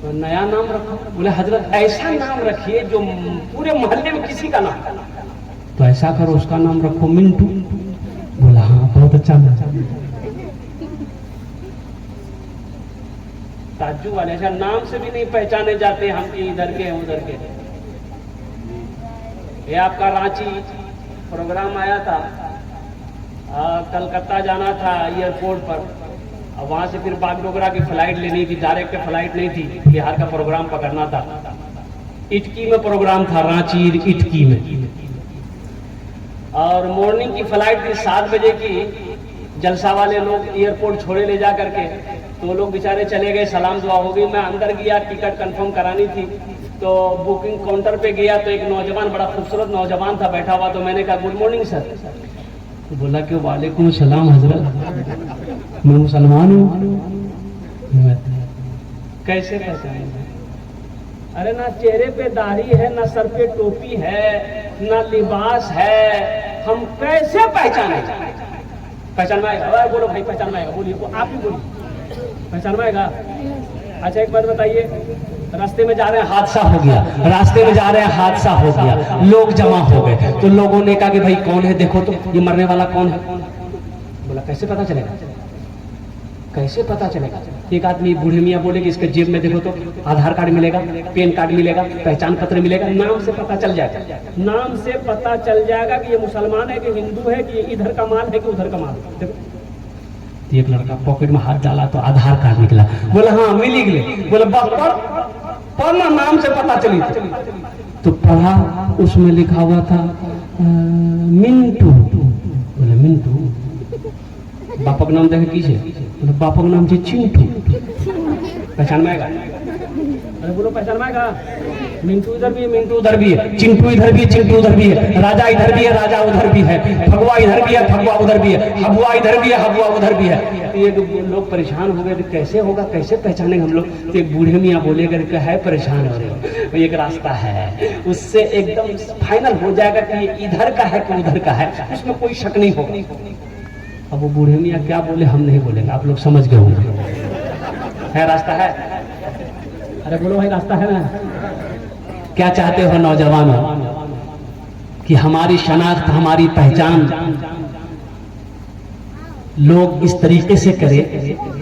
तो नया नाम रखो। बोले हजरत ऐसा नाम रखिए जो पूरे मोहल्ले में किसी का नाम। तो ऐसा करो, उसका नाम रखो मिंटू। बोला हाँ, बहुत अच्छा नाम। ताज्जुब वाले, ऐसा नाम से भी नहीं पहचाने जाते हम कि इधर के उधर के। ये आपका रांची प्रोग्राम आया था, कलकत्ता जाना था एयरपोर्ट पर, और वहां से फिर बागडोगरा की फ्लाइट लेनी थी, डायरेक्ट फ्लाइट नहीं थी, बिहार का प्रोग्राम पकड़ना था। इटकी में प्रोग्राम था, रांची इटकी में, और मॉर्निंग की फ्लाइट थी 7 बजे की। जलसा वाले लोग एयरपोर्ट छोड़े ले जा करके, तो लोग बेचारे चले गए, सलाम दुआ हो गई। मैं अंदर गया, टिकट कंफर्म करानी थी, तो बुकिंग काउंटर पे गया तो एक नौजवान, बड़ा खूबसूरत नौजवान था बैठा हुआ। तो मैंने कहा गुड मॉर्निंग सर। तो बोला कि वालेकुम सलाम हजरत, मैं मुसलमान हूँ। कैसे पहचाने? अरे ना चेहरे पे दाढ़ी है, ना सर पे टोपी है, ना लिबास है, हम कैसे पहचाने? पहचान में आएगा? बोलो भाई, पहचान में आएगा? बोलिए, आप ही बोलिए, पहचान में आएगा? अच्छा, एक बात बताइए, रास्ते में जा रहे हैं, हादसा हो गया, रास्ते में जा रहे हैं, हादसा हो गया, लोग जमा हो गए, तो लोगों ने कहा कि भाई कौन है, देखो तो ये मरने वाला कौन है। बोला कैसे पता चलेगा? कैसे पता चलेगा? एक आदमी बूढ़े मियाँ बोले कि इसके जेब में देखो तो आधार कार्ड मिलेगा, पैन कार्ड मिलेगा, पहचान पत्र मिलेगा, नाम से पता चल जाएगा। नाम से पता चल जाएगा कि ये मुसलमान है कि हिंदू है कि इधर का माल है कि उधर का माल है। देखो एक लड़का पॉकेट में हाथ डाला तो आधार कार्ड निकला, बोला हाँ मिल ही गए। बोला पढ़ना, नाम से पता चली थी। तो पढ़ा, उसमें लिखा हुआ था मिंटू। बोले मिंटू, बापा का नाम देखे कीजिए। बोले बापा का नाम है चिंटू। पहचान में आएगा? अरे बोलो पहचान में आएगा? मिंटू इधर भी है, मिंटू उधर भी है, चिंटू इधर भी है, चिंटू उधर भी है, राजा इधर भी है, राजा उधर भी है, फगुआ इधर भी है, फगुआ उधर भी है, हबुआ इधर भी है, हबुआ उधर भी है। तो ये लोग परेशान हो गए, कैसे होगा, कैसे पहचानेंगे हम लोग? तो एक बूढ़े मियाँ बोले कि है परेशान हो रहे हो, एक रास्ता है, उससे एकदम फाइनल हो जाएगा कि इधर का है कि उधर का है, उसमें कोई शक नहीं होगा। अब वो बूढ़े मियाँ क्या बोले हम नहीं बोलेंगे, आप लोग समझ गए होंगे। है रास्ता है? अरे बोलो भाई रास्ता है ना? क्या चाहते हो नौजवानों कि हमारी शनाख्त, हमारी पहचान लोग इस तरीके से करें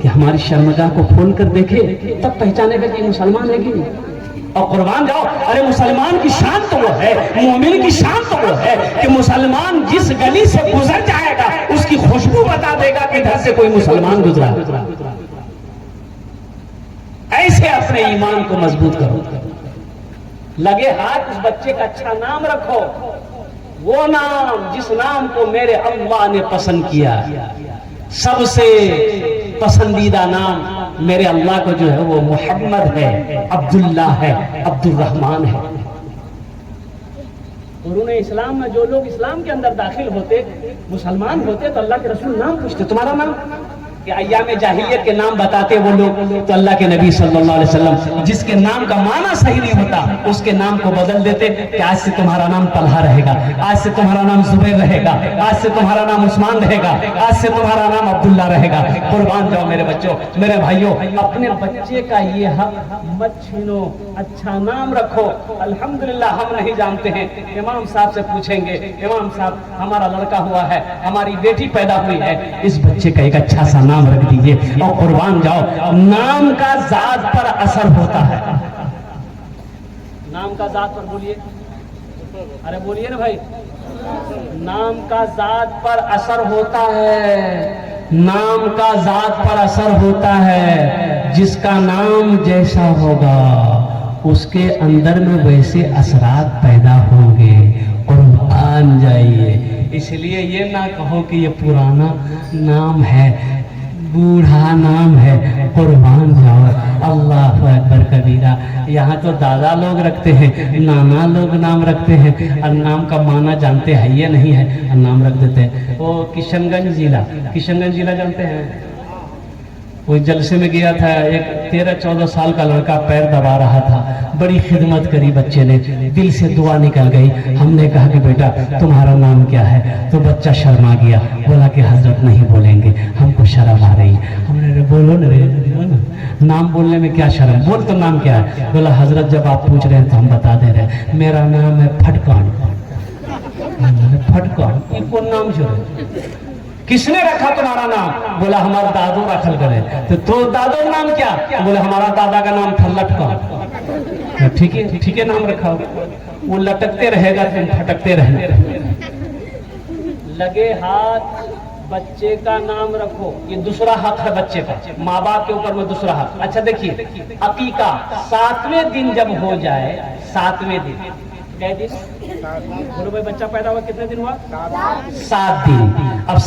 कि हमारी शर्मगाह को खोल कर देखे, तब पहचानेगा कि मुसलमान है कि नहीं। और कुर्बान जाओ, अरे मुसलमान की शान तो वो है, मोमिन की शान तो वो है कि मुसलमान जिस गली से गुजर जाएगा उसकी खुशबू बता देगा कि इधर से कोई मुसलमान गुजरा। ऐसे अपने ईमान को मजबूत करो। लगे हाथ उस बच्चे का अच्छा नाम रखो, वो नाम जिस नाम को मेरे अल्लाह ने पसंद किया। सबसे पसंदीदा नाम मेरे अल्लाह को जो है वो मोहम्मद है, अब्दुल्ला है, अब्दुर्रहमान है। उन्होंने इस्लाम में, जो लोग इस्लाम के अंदर दाखिल होते, मुसलमान होते, तो अल्लाह के रसूल नाम पूछते, तुम्हारा नाम? कि अय्याम जाहिलियत के नाम बताते वो लोग, तो अल्लाह के नबी सल्लल्लाहु अलैहि वसल्लम जिसके नाम का माना सही नहीं होता उसके नाम को बदल देते कि आज से तुम्हारा नाम तलहा रहेगा, आज से तुम्हारा नाम जुबैर रहेगा, आज से तुम्हारा नाम उस्मान रहेगा, आज से तुम्हारा नाम अब्दुल्ला रहेगा। कुर्बान जाओ मेरे बच्चों, मेरे भाइयों, अपने बच्चे का ये हक मत छीनो, अच्छा नाम रखो। अल्हम्दुलिल्लाह हम नहीं जानते हैं, इमाम साहब से पूछेंगे, इमाम साहब हमारा लड़का हुआ है, हमारी बेटी पैदा हुई है, इस बच्चे का एक अच्छा सा नाम रख दीजिए। और कुर्बान जाओ, नाम का जात पर असर होता है। नाम का जात पर बोलिए, अरे बोलिए ना भाई, नाम का जात पर असर होता है, नाम का जात पर असर होता है। जिसका नाम जैसा होगा उसके अंदर में वैसे असरात पैदा होंगे। कुर्बान जाइए, इसलिए ये ना कहो कि ये पुराना नाम है, बूढ़ा नाम है। कुर्बान जाओ, अल्लाह अकबर कबीरा। यहाँ तो दादा लोग रखते हैं, नाना लोग नाम रखते हैं, और नाम का माना जानते हैं ये नहीं है, और नाम रख देते हैं। वो किशनगंज जिला जानते हैं? वो जलसे में गया था, एक 13-14 साल का लड़का पैर दबा रहा था, बड़ी खिदमत करी बच्चे ने, दिल से दुआ निकल गई। हमने कहा कि बेटा तुम्हारा नाम क्या है? तो बच्चा शर्मा गया, बोला कि हजरत नहीं बोलेंगे, हमको शर्म आ रही। हमने बोलो न रे, नाम बोलने में क्या शर्म, बोल तो नाम क्या है? बोला हजरत जब आप पूछ रहे हैं तो हम बता दे रहे हैं, मेरा नाम है फटकान। फटकान ये कौन नाम जो किसने रखा तुम्हारा नाम? बोला हमारा दादू रखल करे। तो दादू नाम क्या? बोले हमारा दादा का नाम था लटका। ठीक है नाम रखा, वो लटकते रहेगा, तुम फटकते रहना। लगे हाथ बच्चे का नाम रखो, ये दूसरा हक है बच्चे का, माँ बाप के ऊपर में दूसरा हक। अच्छा देखिए, अकीका 7वें दिन जब हो जाए, 7वें दिन, कै दिन? बोलो भाई, बच्चा पैदा हुआ कितने दिन हुआ? 7 दिन। अब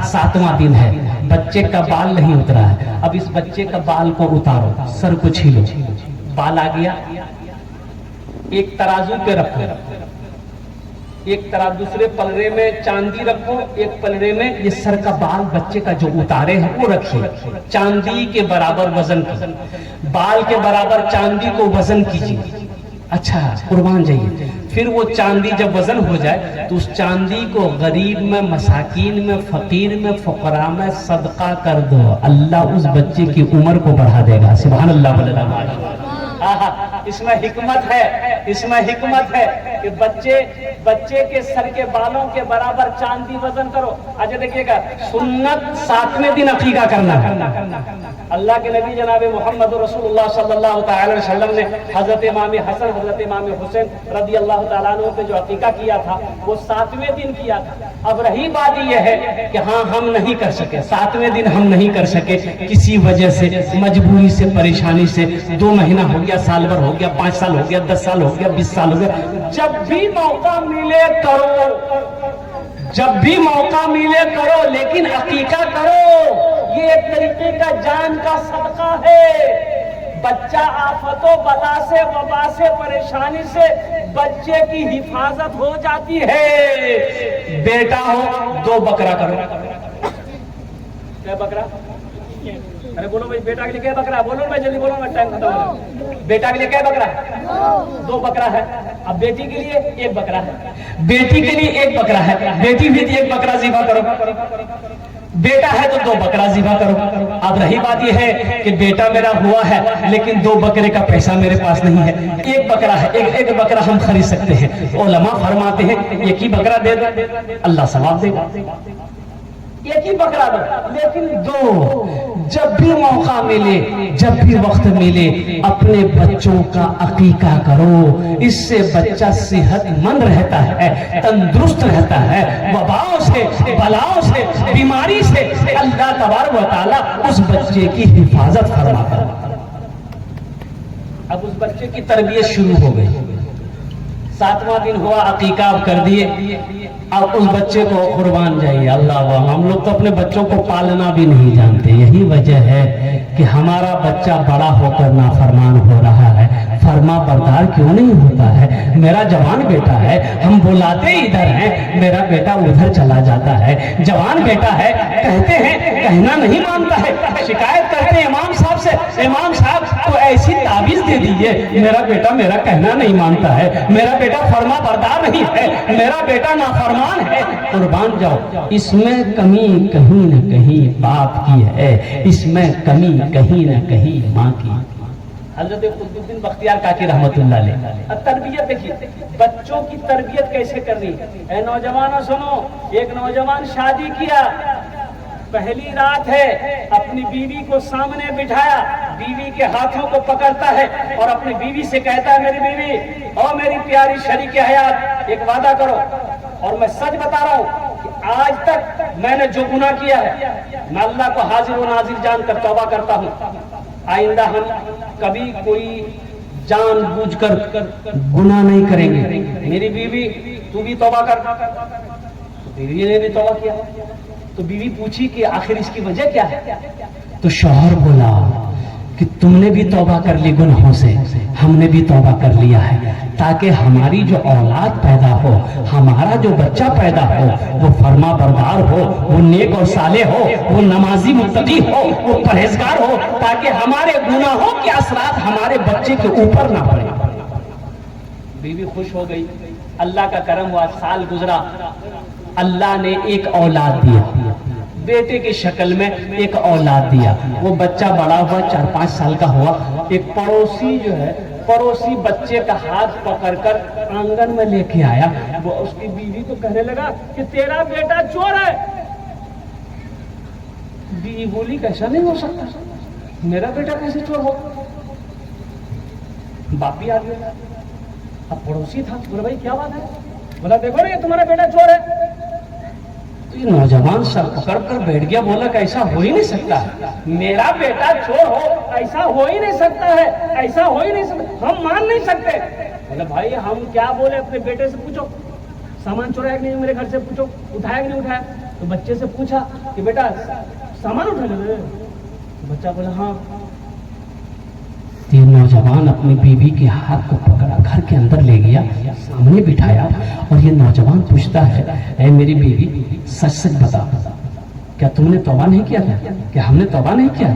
7वां दिन है, बच्चे का बाल नहीं उतरा है, अब इस बच्चे का बाल को उतारो, सर को छीलो, बाल आ गया, एक तराजू पे रखो, एक तरफ दूसरे पलड़े में चांदी रखो, एक पलड़े में ये सर का बाल बच्चे का जो उतारे हैं वो रखिए, चांदी के बराबर वजन की, बाल के बराबर चांदी को वजन कीजिए। अच्छा, कुर्बान जाइए। फिर वो चांदी जब वजन हो जाए तो उस चांदी को गरीब में, मसाकीन में, फकीर में, फुकरा में सदका कर दो, अल्लाह उस बच्चे की उम्र को बढ़ा देगा। सुभान अल्लाह। इसमें हिकमत है, इसमें हिकमत है कि बच्चे के सर के बालों के बराबर चांदी वजन करो। अच्छा देखिएगा, सुन्नत 7वें दिन अकीका करना। अल्लाह के नबी जनाब मोहम्मद रसूलुल्लाह सल्लल्लाहु अलैहि वसल्लम ने हजरत इमाम हसन, हजरत इमाम हुसैन रदी अल्लाह तआला अन्हु पे जो अकीका किया था वो 7वें दिन किया था। अब रही बात यह है कि हाँ, हम नहीं कर सके 7वें दिन, हम नहीं कर सके किसी वजह से, मजबूरी से, परेशानी से। 2 महीना हो गया, साल भर हो गया, 5 साल हो गया, 10 साल हो गया, 20 साल हो गया। जब भी मौका मिले करो, जब भी मौका मिले करो, लेकिन अकीका करो। ये एक तरीके का जान का सदका है। बच्चा आफतों, बला से, वबा से, परेशानी से बच्चे की हिफाजत हो जाती है। बेटा हो 2 बकरा करो। क्या बकरा? अरे बोलो भाई, बेटा के लिए क्या बकरा? बोलो भाई, जल्दी बोलो, मैं टाइम खत्म हो गया। बेटा के लिए क्या बकरा? 2 बकरा है। अब बेटी के लिए 1 बकरा है। बेटी के लिए 1 बकरा है। बेटी भी 1 बकरा ज़िबा करो। बेटा है तो 2 बकरा ज़िबा करो। अब रही बात यह है कि बेटा मेरा हुआ है, लेकिन 2 बकरे का पैसा मेरे पास नहीं है। 1 बकरा है, एक बकरा हम खरीद सकते हैं। उलमा फरमाते हैं 1 ही बकरा दे दो, अल्लाह सवाब देगा। 1 ही बकरा दो, लेकिन 2। जब भी मौका मिले, जब भी वक्त मिले, अपने बच्चों का अकीका करो। इससे बच्चा सेहतमंद रहता है, तंदुरुस्त रहता है। वबाओं से, बलाओं से, बीमारी से अल्लाह तबारक व तआला उस बच्चे की हिफाजत फरमाता है। अब उस बच्चे की तरबियत शुरू हो गई। 7वां दिन हुआ, अकीका आप कर दिए। अब उस बच्चे को कुर्बान जाइए। अल्लाह, हम लोग तो अपने बच्चों को पालना भी नहीं जानते। यही वजह है कि हमारा बच्चा बड़ा होकर नाफरमान हो रहा है। फरमा बरदार क्यों नहीं होता है? मेरा जवान बेटा है, हम बुलाते इधर हैं, मेरा बेटा उधर चला जाता है। जवान बेटा है, कहते हैं, कहना नहीं मानता है। शिकायत करते हैं इमाम साहब से, इमाम साहब तो ऐसी ताबीज दे दीजिए, मेरा बेटा मेरा कहना नहीं मानता है, मेरा बेटा फरमा बरदार नहीं है, मेरा बेटा नाफरमान है। कुर्बान जाओ। इसमें कमी कहीं न कहीं बाप की है, इसमें कमी कहीं न कहीं माँ की। हजरत खुद्दुद्दीन बख्तियार काकी रहमतुल्लाह अलैह। अब तरबियत देखिए, बच्चों की तरबियत कैसे करनी है। नौजवानों सुनो, एक नौजवान शादी किया, पहली रात है, अपनी बीवी को सामने बिठाया, बीवी के हाथों को पकड़ता है और अपनी बीवी से कहता है, मेरी बीवी और मेरी प्यारी शरीक हयात, एक वादा करो, और मैं सच बता रहा हूँ कि आज तक मैंने जो गुनाह किया है, मैं अल्लाह को हाजिर व नाजिर जानकर तौबा करता हूँ। आइंदा हम कभी कोई जानबूझकर गुनाह नहीं करेंगे। मेरी बीवी, तू भी तौबा कर। बीवी ने भी तौबा किया। तो बीवी पूछी कि आखिर इसकी वजह क्या है? तो शौहर बोला कि तुमने भी तौबा कर ली गुनाहों से, हमने भी तौबा कर लिया है, ताकि हमारी जो औलाद पैदा हो, हमारा जो बच्चा पैदा हो, वो फरमा बरदार हो, वो नेक और साले हो, वो नमाजी मुत्तकी हो, वो परहेजगार हो, ताकि हमारे गुनाहों के असरात हमारे बच्चे के ऊपर ना पड़े। बीवी खुश हो गई। अल्लाह का करम हुआ, साल गुजरा, अल्लाह ने एक औलाद दिया, बेटे की शक्ल में एक औलाद दिया। वो बच्चा बड़ा हुआ, 4-5 साल का हुआ। एक पड़ोसी जो है, पड़ोसी बच्चे का हाथ पकड़कर आंगन में लेके आया। वो उसकी बीवी को कहने लगा कि तेरा बेटा चोर है। बीवी बोली, कैसा नहीं हो सकता, मेरा बेटा कैसे चोर हो? बाप भी आ गया। अब पड़ोसी था, बोला भाई क्या बात है? बोला देखो ना, तुम्हारा बेटा चोर है। ये नौजवान सर पकड़ कर बैठ गया, बोला कि ऐसा हो ही नहीं सकता, मेरा बेटा चोर हो, ऐसा हो ही नहीं सकता है, ऐसा हो ही नहीं सकता, हम मान नहीं सकते। बोले भाई हम क्या बोले, अपने बेटे से पूछो सामान चुराया कि नहीं, मेरे घर से पूछो उठाया कि नहीं उठाया। तो बच्चे से पूछा कि बेटा सामान उठा ले। तो बच्चा बोला हाँ। ये नौजवान अपनी बीवी के हाथ को पकड़ा, घर के अंदर ले गया, सामने बिठाया, और ये नौजवान पूछता है, ऐ मेरी बीवी सच सच बता, क्या तुमने तौबा नहीं किया था? क्या हमने तौबा नहीं किया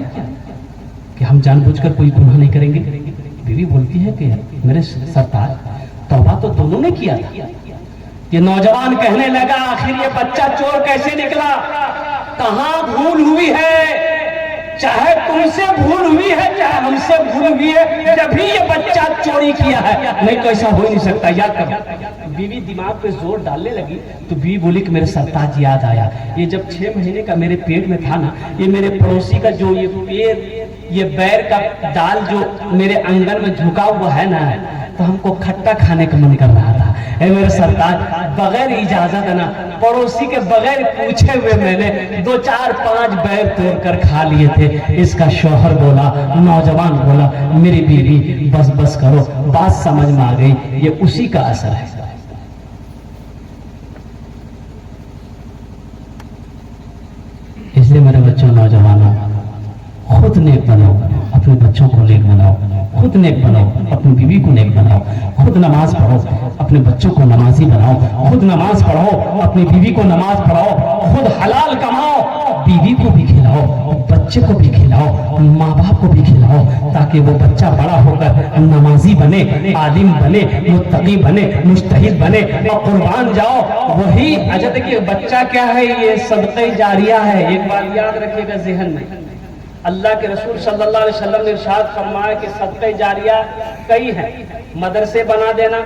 कि हम जानबूझकर कोई गुनाह नहीं करेंगे? बीवी बोलती है कि मेरे सरताज, तौबा तो दोनों ने किया था। ये नौजवान कहने लगा, आखिर ये बच्चा चोर कैसे निकला? कहाँ भूल हुई है? चाहे तुमसे भूल हुई है चाहे हमसे भूल हुई है, जब भी ये बच्चा चोरी किया है, नहीं तो ऐसा हो ही नहीं सकता। याद कर, बीवी दिमाग पे जोर डालने लगी तो बीवी बोली कि मेरे सरताज याद आया, ये जब 6 महीने का मेरे पेट में था ना, ये मेरे पड़ोसी का जो ये पेड़, ये बैर का डाल जो मेरे आंगन में झुका हुआ है ना, तो हमको खट्टा खाने का मन कर रहा था। ए मेरे सरताज, बगैर इजाजत है ना, पड़ोसी के बगैर पूछे हुए मैंने 2 4 5 बैर तोड़ कर खा लिए थे। इसका शौहर बोला, नौजवान बोला, मेरी बीवी बस बस करो, बात समझ में आ गई, ये उसी का असर है। इसलिए मेरे बच्चों, नौजवानों, खुद नेक बनो, अपने बच्चों को नेक बनाओ, खुद नेक बनो, अपनी बीवी को नेक बनाओ, खुद नमाज पढ़ो, अपने बच्चों को नमाजी बनाओ, खुद नमाज पढ़ो, अपनी बीवी को नमाज पढ़ाओ, खुद हलाल कमाओ, बीवी को भी खिलाओ, बच्चे को भी खिलाओ, माँ बाप को भी खिलाओ, ताकि वो बच्चा बड़ा होकर नमाजी बने, आलिम बने, मुत्तकी बने, मुज्तहिद बने और कुर्बान जाओ। वही अच्छा देखिए, बच्चा क्या है, ये सदक़े जारिया है। एक बात याद रखिएगा ज़हन में, अल्लाह के रसूल सल्लल्लाहु अलैहि वसल्लम ने इरशाद फरमाया कि सदक़े जारिया कई हैं। मदरसे बना देना,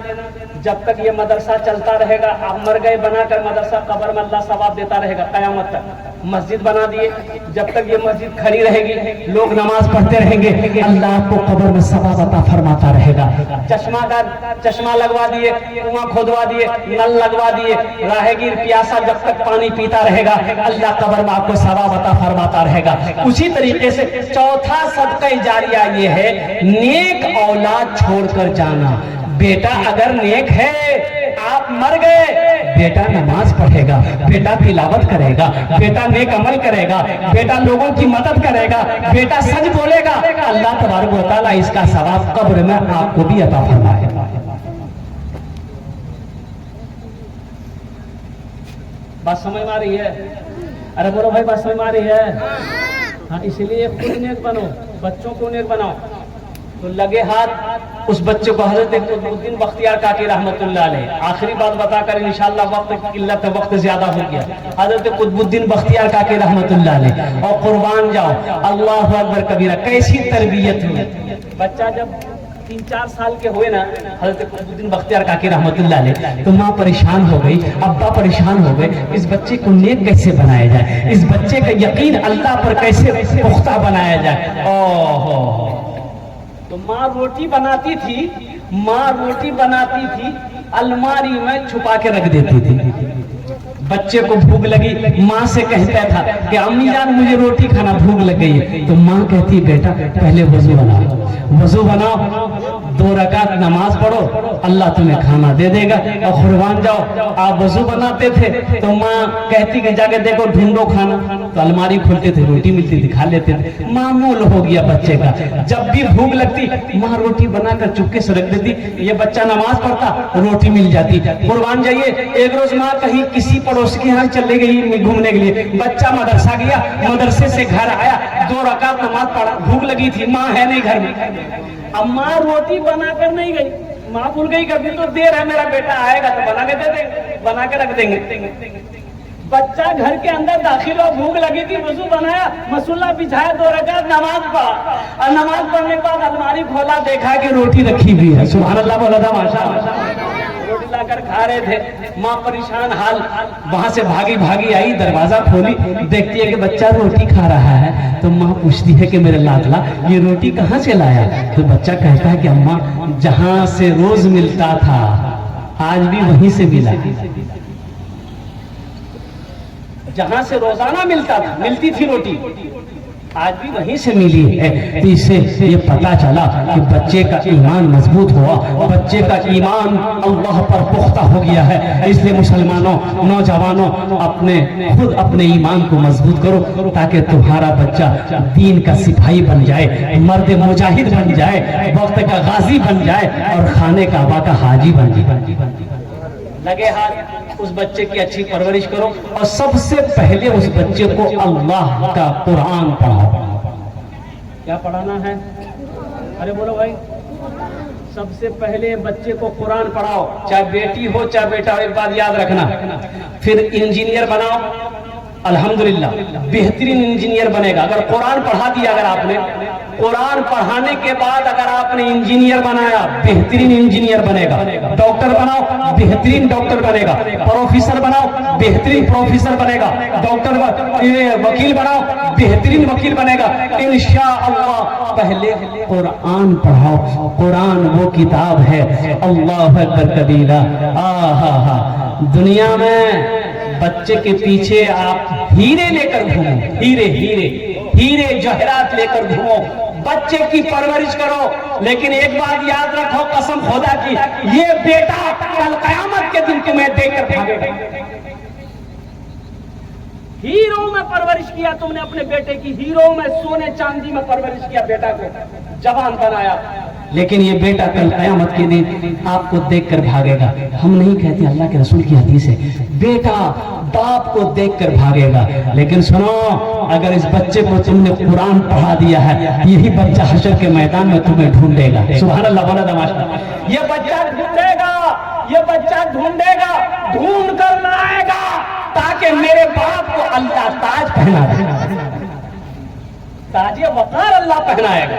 जब तक ये मदरसा चलता रहेगा, आप मर गए बनाकर मदरसा, कब्र में अल्लाह सवाब देता रहेगा क़यामत तक। मस्जिद बना दिए, जब तक ये मस्जिद खड़ी रहेगी, लोग नमाज पढ़ते रहेंगे, अल्लाह आपको कब्र में सवाब अता फरमाता रहेगा। चश्मा लगवा दिए, कुआं खोदवा दिए, नल लगवा दिए, राहगीर प्यासा जब तक पानी पीता रहेगा, अल्लाह कब्र में आपको सवाब अता फरमाता रहेगा। उसी तरीके से चौथा सदक़े जारिया ये है, नेक औलाद छोड़कर जाना। बेटा अगर नेक है, आप मर गए, बेटा नमाज पढ़ेगा, बेटा तिलावत करेगा, बेटा नेक अमल करेगा, बेटा लोगों की मदद करेगा, बेटा सच बोलेगा, अल्लाह तबारक व तआला इसका सवाब कब्र में आपको भी अता फरमाएगा। बात समझ में आ रही है? अरे बोलो भाई, बात समझ में आ रही है? हाँ, इसलिए खुद नेक बनो, बच्चों को नेक बनाओ। तो लगे हाथ उस बच्चे को हजरत कुतुबुद्दीन बख्तियार काकी रहमतुल्लाह अलैह, आखिरी बात बताकर इंशाअल्लाह, वक्त की किल्लत है, वक्त ज्यादा हो गया। हजरत कुतुबुद्दीन बख्तियार काकी रहमतुल्लाह अलैह, और कुर्बान जाओ, अल्लाहु अकबर कबीरा, कैसी तरबियत हुई। बच्चा जब 3-4 साल के हुए ना, हजरत कुतुबुद्दीन बख्तियार काकी रहमतुल्लाह अलैह, तो माँ परेशान हो गई, अब्बा परेशान हो गए, इस बच्चे को नेक कैसे बनाया जाए, इस बच्चे का यकीन अल्लाह पर कैसे पुख्ता बनाया जाए। ओहो, तो माँ रोटी बनाती थी, अलमारी में छुपा के रख देती थी। बच्चे को भूख लगी, माँ से कहता था कि अम्मी जान मुझे रोटी खाना, भूख लग गई है। तो माँ कहती, बेटा पहले वजू बनाओ, 2 रकात नमाज पढ़ो, अल्लाह तुम्हें खाना दे देगा, और कुर्बान जाओ। आप वजू बनाते थे तो माँ कहती कि जाके देखो, ढूंढो खाना, तो अलमारी खोलते थे, रोटी मिलती थी, खा लेते थे। मामूल हो गया बच्चे का, जब भी भूख लगती माँ रोटी बनाकर चुपके से रख देती, ये बच्चा नमाज पढ़ता, रोटी मिल जाती। कुर्बान जाइए, एक रोज माँ कहीं किसी पड़ोस के यहाँ चले गई घूमने के लिए, बच्चा मदरसा गया, मदरसे से घर आया, 2 रकात नमाज पढ़ा, भूख लगी थी, माँ है नहीं घर में। अब माँ रोटी बनाकर नहीं गई, माँ भूल गई, कभी तो देर है, मेरा बेटा आएगा तो बना के दे देंगे, बना के रख देंगे। बच्चा घर के अंदर दाखिल हो, भूख लगी थी, वजू बनाया, मसल्ला बिछाया, 2 रकात नमाज पढ़ा, और नमाज पढ़ने के बाद अलमारी खोला, देखा कि रोटी रखी हुई है। सुभान अल्लाह बोला था, माशाअल्लाह। रोटी लाकर खा रहे थे, माँ परेशान हाल, वहां से भागी आई, दरवाजा खोली, देखती है कि बच्चा रोटी खा रहा है। तो माँ पूछती है कि मेरे लाडला ये रोटी कहाँ से लाया? तो बच्चा कहता है कि अम्मा, जहां से रोज मिलता था आज भी वहीं से मिला, जहां से रोजाना मिलती थी रोटी, आज भी वहीं से मिली है। तो इससे ये पता चला कि बच्चे का ईमान मजबूत हुआ, बच्चे का ईमान अल्लाह पर पुख्ता हो गया है। इसलिए मुसलमानों, नौजवानों, खुद अपने ईमान को मजबूत करो, ताकि तुम्हारा बच्चा दीन का सिपाही बन जाए, मर्द मुजाहिद बन जाए, वक्त का गाजी बन जाए, और खाने काबा का हाजी बन जाए। लगे हाथ उस बच्चे की अच्छी परवरिश करो, और सबसे पहले उस बच्चे को अल्लाह का कुरान पढ़ाओ। क्या पढ़ाना है? अरे बोलो भाई, सबसे पहले बच्चे को कुरान पढ़ाओ, चाहे बेटी हो चाहे बेटा हो। एक बात याद रखना, फिर इंजीनियर बनाओ, अल्हम्दुलिल्लाह बेहतरीन इंजीनियर बनेगा। अगर कुरान पढ़ा दिया, अगर आपने कुरान पढ़ाने के बाद अगर आपने इंजीनियर बनाया, बेहतरीन इंजीनियर बनेगा। डॉक्टर बनाओ, बेहतरीन डॉक्टर बनेगा। प्रोफेसर बनाओ, बेहतरीन प्रोफेसर बनेगा। वकील बनाओ, बेहतरीन वकील बनेगा इंशाअल्लाह। पहले कुरान पढ़ाओ। कुरान वो किताब है, अल्लाह अकबर कबीरा। आहा, दुनिया में बच्चे के पीछे आप हीरे लेकर घूमो, हीरे हीरे हीरे जवाहरात लेकर घूमो, बच्चे की परवरिश करो। लेकिन एक बात याद रखो, कसम खुदा की, ये बेटा कल कयामत के दिन तुम्हें देखकर भागेगा। हीरो में परवरिश किया तुमने अपने बेटे की, हीरो में सोने चांदी में परवरिश किया बेटा को, जवान बनाया, लेकिन ये बेटा कल कयामत के दिन आपको देखकर भागेगा। हम नहीं कहते, अल्लाह के रसूल की हदीस है, बेटा बाप को देखकर भागेगा। लेकिन सुनो, अगर इस बच्चे को तुमने कुरान पढ़ा दिया है, यही बच्चा हशर के मैदान में तुम्हें ढूंढेगा। सुभान अल्लाह, बोला तमाशा। ये बच्चा ढूंढेगा, ये बच्चा ढूंढेगा, ढूंढ कर लाएगा ताकि मेरे बाप को अल्लाह ताज पहना दे। ताजे वकार अल्लाह पहनाएगा।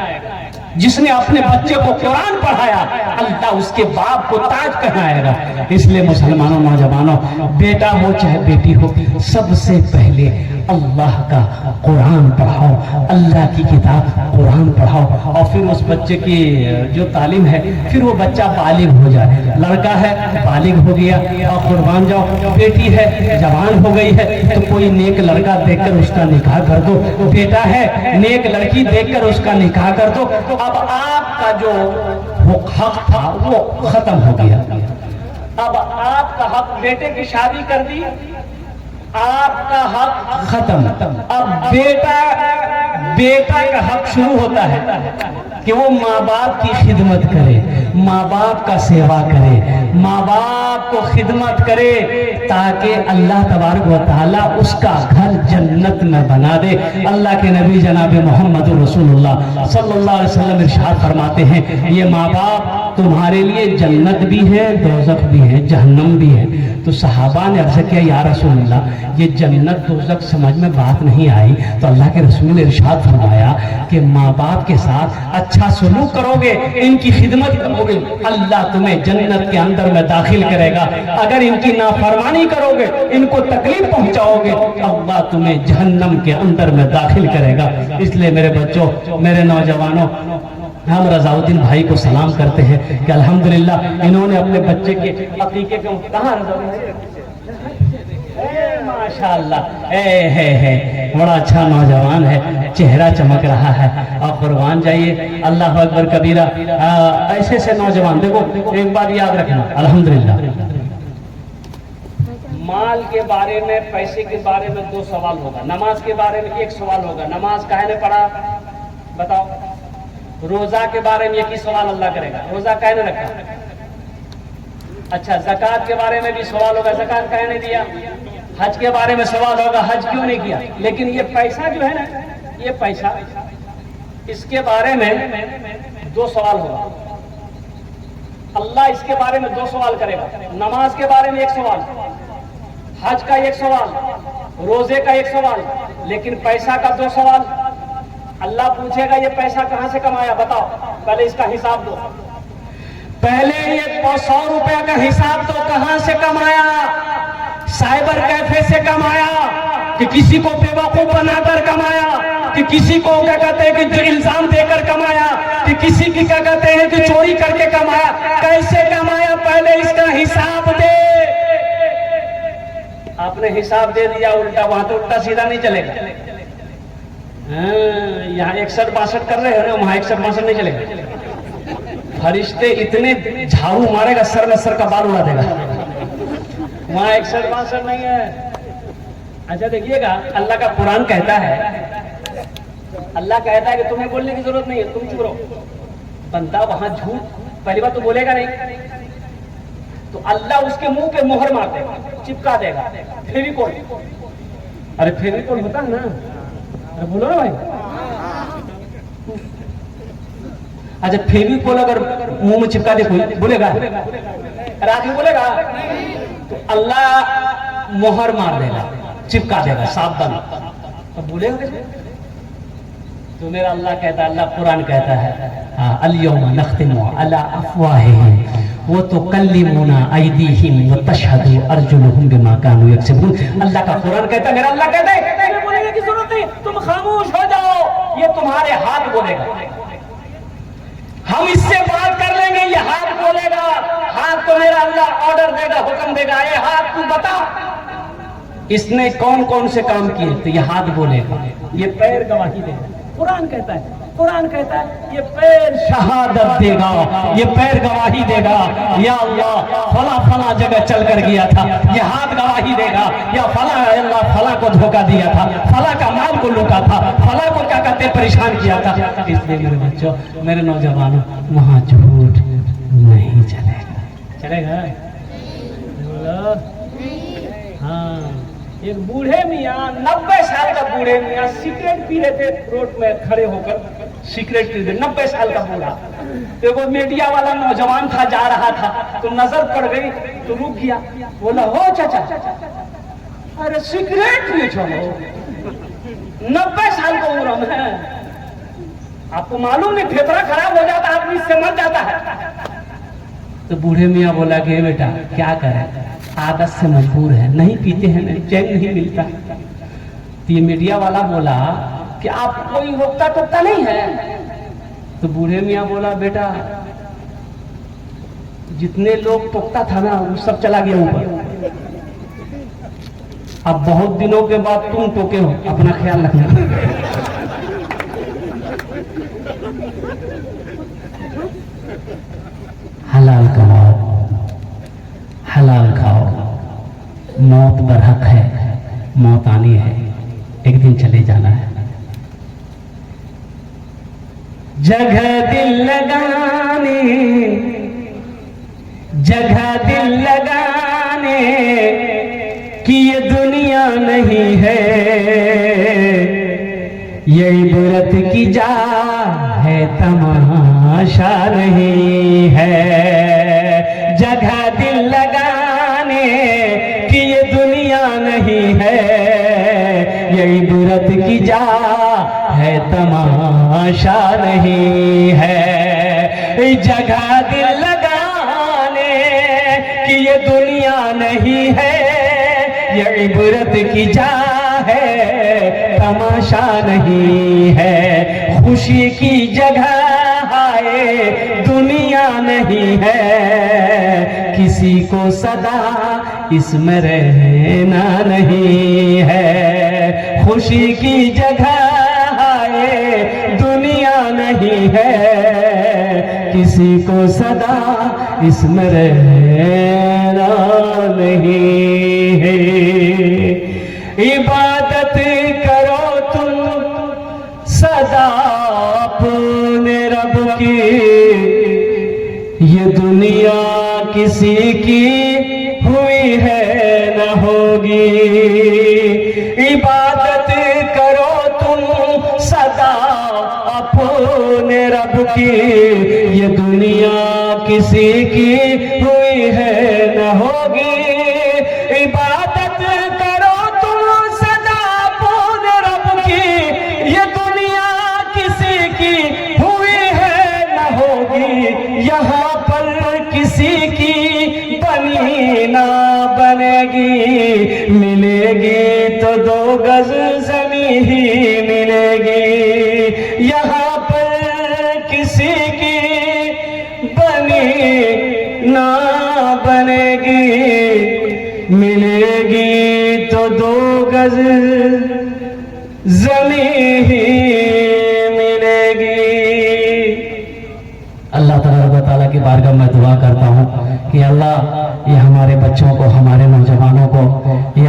जिसने अपने बच्चे को कुरान पढ़ाया, अल्लाह उसके बाप को ताज पहनाएगा। इसलिए मुसलमानों, नौजवानों, बेटा हो चाहे बेटी हो, सबसे पहले अल्लाह का कुरान पढ़ाओ, अल्लाह की किताब कुरान पढ़ाओ। और फिर उस बच्चे की जो तालीम है, फिर वो बच्चा बालिग हो जाए। लड़का है बालिग हो गया और कुर्बान जाओ, बेटी है जवान हो गई है तो कोई नेक लड़का देखकर उसका निकाह कर दो, बेटा है नेक लड़की देखकर उसका निकाह कर दो। अब आपका जो हक था वो खत्म हो गया। अब आपका हक, बेटे की शादी कर दी, आपका हक खत्म। अब बेटा का हक शुरू होता है कि वो माँ बाप की खिदमत करे, माँ बाप का सेवा करे, माँ बाप को खिदमत करे, ताकि अल्लाह तबारक व तआला उसका घर जन्नत में बना दे। अल्लाह के नबी जनाब मोहम्मद रसूलुल्लाह सल्लल्लाहु अलैहि वसल्लम इरशाद फरमाते हैं, ये माँ बाप तुम्हारे लिए जन्नत भी है, दोज़ख भी है, जहन्नम भी है। तो सहाबा ने अर्ज़ किया, या रसूलल्लाह, ये जन्नत दोज़ख समझ में बात नहीं आई। तो अल्लाह के रसूल ने इरशाद फरमाया कि माँ बाप के साथ अच्छा सलूक करोगे, इनकी खिदमत करोगे, अल्लाह तुम्हें जन्नत के अंदर में दाखिल करेगा। अगर इनकी नाफरमानी करोगे, इनको तकलीफ पहुंचाओगे, अल्लाह तुम्हें जहन्नम के अंदर में दाखिल करेगा। इसलिए मेरे बच्चों, मेरे नौजवानों, हम रज़ाउद्दीन भाई को सलाम करते हैं कि अल्हम्दुलिल्लाह इन्होंने अपने बच्चे के अकीके को, कहाँ माशाअल्लाह, है बड़ा अच्छा नौजवान है, चेहरा चमक रहा है। और कुर्बान जाइए, अल्लाह अकबर कबीरा। ऐसे से नौजवान, देखो एक बात याद रखना, अल्हम्दुलिल्लाह माल के बारे में, पैसे के बारे में 2 सवाल होगा, नमाज के बारे में 1 सवाल होगा। नमाज काहे ने पढ़ा बताओ? रोजा के बारे में 1 ही सवाल अल्लाह करेगा, रोजा काहे ने रखा? अच्छा, ज़कात के बारे में भी सवाल होगा, ज़कात काहे ने दिया? हज के बारे में सवाल होगा, हज क्यों नहीं किया? लेकिन ये पैसा जो है ना, ये पैसा, इसके बारे में 2 सवाल होगा। अल्लाह इसके बारे में 2 सवाल करेगा। नमाज के बारे में 1 सवाल, हज का 1 सवाल, रोजे का 1 सवाल, लेकिन पैसा का 2 सवाल। अल्लाह पूछेगा, ये पैसा कहां से कमाया बताओ, पहले इसका हिसाब दो। पहले ये 100 रुपया का हिसाब दो, कहां से कमाया? साइबर कैफे से कमाया कि किसी को बेवकूफ बनाकर कमाया, कि किसी को क्या कहते हैं कि जो इल्जाम देकर कमाया, कि किसी की क्या कहते हैं कि चोरी करके कमाया? कैसे कमाया, पहले इसका हिसाब दे। आपने हिसाब दे दिया उल्टा, वहां तो उल्टा सीधा नहीं चलेगा। यहाँ 61-62 कर रहे हो, वहां 61-62 नहीं चलेगा। फरिश्ते इतने झाड़ू मारेगा, सर में सर का बाल उड़ा देगा। वहां 61-62 नहीं है। अच्छा देखिएगा, अल्लाह का कुरान कहता है, अल्लाह कहता है कि तुम्हें बोलने की जरूरत नहीं है, तुम चुप रहो। बंदा वहां झूठ पहली बात तो बोलेगा नहीं, तो अल्लाह उसके मुंह पे मोहर मार देगा, चिपका देगा, फेविकोल। अरे फेविकोल होता है ना, अरे बोलो ना भाई। अच्छा, फेविकोल अगर मुंह में चिपका दे, कोई बोलेगा? रात में बोलेगा? तो अल्लाह मोहर मार देगा। चिपका देगा, सावधान। तो बोलेगा कैसे? तो मेरा अल्लाह कहता है, अल्लाह कुरान कहता है, अल-यौमा नख्तिमु अला अफ़वाहिहिम व तुकल्लिमुना अयदीहिम व तशहदु अर्जुलुहुम बिमा कानू यक्सिबून। अल्लाह का कुरान कहता है, मेरा अल्लाह कहता है तुम्हें बोलने की जरूरत नहीं, तुम खामोश हो जाओ, ये तुम्हारे हाथ बोलेगा। हम इससे बात कर लेंगे, ये हाथ बोलेगा। हाथ तो मेरा अल्लाह ऑर्डर देगा, हुक्म देगा, ये हाथ तू बता इसने कौन कौन से काम किए, तो ये हाथ बोलेगा। ये पैर गवाही देगा, कुरान कहता है, कुरान कहता है ये पैर शहादत देगा, ये पैर गवाही देगा, या अल्लाह फला फला जगह चल कर गया था। ये हाथ गवाही देगा, या फला अल्लाह फला को धोखा दिया था, फला का माल को लूटा था, फला को क्या कहते परेशान किया था। इसलिए मेरे बच्चों, मेरे नौजवानों, वहां झूठ नहीं चलेगा। चलेगा? हाँ, एक बूढ़े मियाँ, 90 साल का बूढ़े मियाँ सिगरेट पी रहे थे रोड में खड़े होकर, सिगरेट पी रहे, 90 साल का बूढ़ा। तो वो मीडिया वाला नौजवान था, जा रहा था, तो नजर पड़ गई, तो रुक गया, बोला हो चाचा, अरे सिगरेट नहीं छोड़ो, 90 साल का उम्र में, आपको मालूम नहीं फेफड़ा खराब हो जाता, आदमी इससे मर जाता है। तो बूढ़े मियाँ बोला कि बेटा क्या करें, आदत से मजबूर है, नहीं पीते हैं, चैन नहीं मिलता। तो ये मीडिया वाला बोला कि आप कोई रोकता टोकता नहीं है। तो बूढ़े मियाँ बोला बेटा जितने लोग टोकता था ना वो सब चला गया ऊपर, अब बहुत दिनों के बाद तुम टोके हो, अपना ख्याल रखना। हलाल कमाओ, हलाल खाओ, मौत बरहक है, मौत आनी है, एक दिन चले जाना है। जगह दिल लगाने, जगह दिल लगाने कि ये दुनिया नहीं है, ये इबरत की जा है, तमाशा नहीं है। जगह दिल लगाने कि ये दुनिया नहीं है, ये इबरत की जा है, तमाशा नहीं है। जगह दिल लगाने कि ये दुनिया नहीं है, ये इबरत की जा है, तमाशा नहीं है। खुशी की जगह आए दुनिया नहीं है, किसी को सदा इसमें रहना नहीं है। खुशी की जगह आए दुनिया नहीं है, किसी को सदा इसमें रहना नहीं है। इबादत करो तुम सदा अपने रब की, ये दुनिया किसी की हुई है न होगी। इबादत करो तुम सदा अपने रब की, ये दुनिया किसी की हुई है न होगी। इबादत करो तुम सदा अपने रब की, ये दुनिया किसी की हुई है न होगी। यहाँ पर किसी की बनी ना बनेगी, मिलेगी तो 2 गज ज़मीं ही मिलेगी। यहाँ पर किसी की बनी ना बनेगी, मिलेगी तो 2 गज ज़मीं ही मिलेगी। अल्लाह ताला की बारगाह में दुआ करता हूँ कि अल्लाह ये हमारे बच्चों को, हमारे नौजवानों को, ये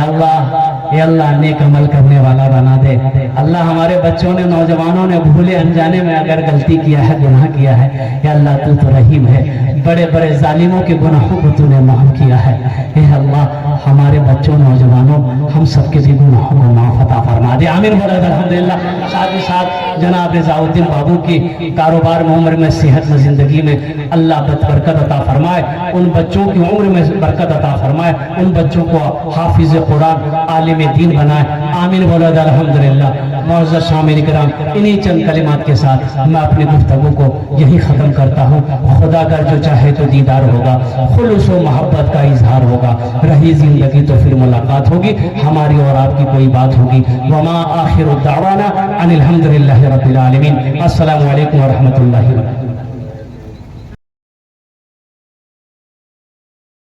अल्लाह नेक अमल करने वाला बना दे। अल्लाह हमारे बच्चों ने, नौजवानों ने भूले अनजाने में अगर गलती किया है, गुनाह किया है, या अल्लाह तू तो रहीम है, बड़े बड़े जालिमों के गुनाहों को तूने माफ किया है। हे अल्लाह हमारे बच्चों, नौजवानों, हम सबके भी गुनाहों को माफ अता फरमा दे। आमीन बोला अल्हम्दुलिल्लाह। साथ ही साथ जनाब रिज़ाउद्दीन बाबू की कारोबार में, उम्र में, सेहत में, जिंदगी में अल्लाह बरकत अता फरमाए, उन बच्चों की उम्र में बरकत अता फरमाए, उन बच्चों को हाफिज कुरान, आलिम दीन बनाए। आमीन बोला अल्हम्दुलिल्लाह। मुअज़्ज़ज़ शामिल किराम, इन्हीं चंद कलिमात के साथ मैं अपनी गुफ्तगू को यही ख़त्म करता हूँ। खुदा कर जो चाहे तो दीदार होगा, खुलूस व मोहब्बत का इजहार होगा, रही जिंदगी तो फिर मुलाकात होगी, हमारी और आपकी कोई बात होगी। वमा आखिरु दावाना अनिल हम्दुलिल्लाहि रब्बिल आलमीन। अस्सलामु अलैकुम व रहमतुल्लाहि व बरकातुहू।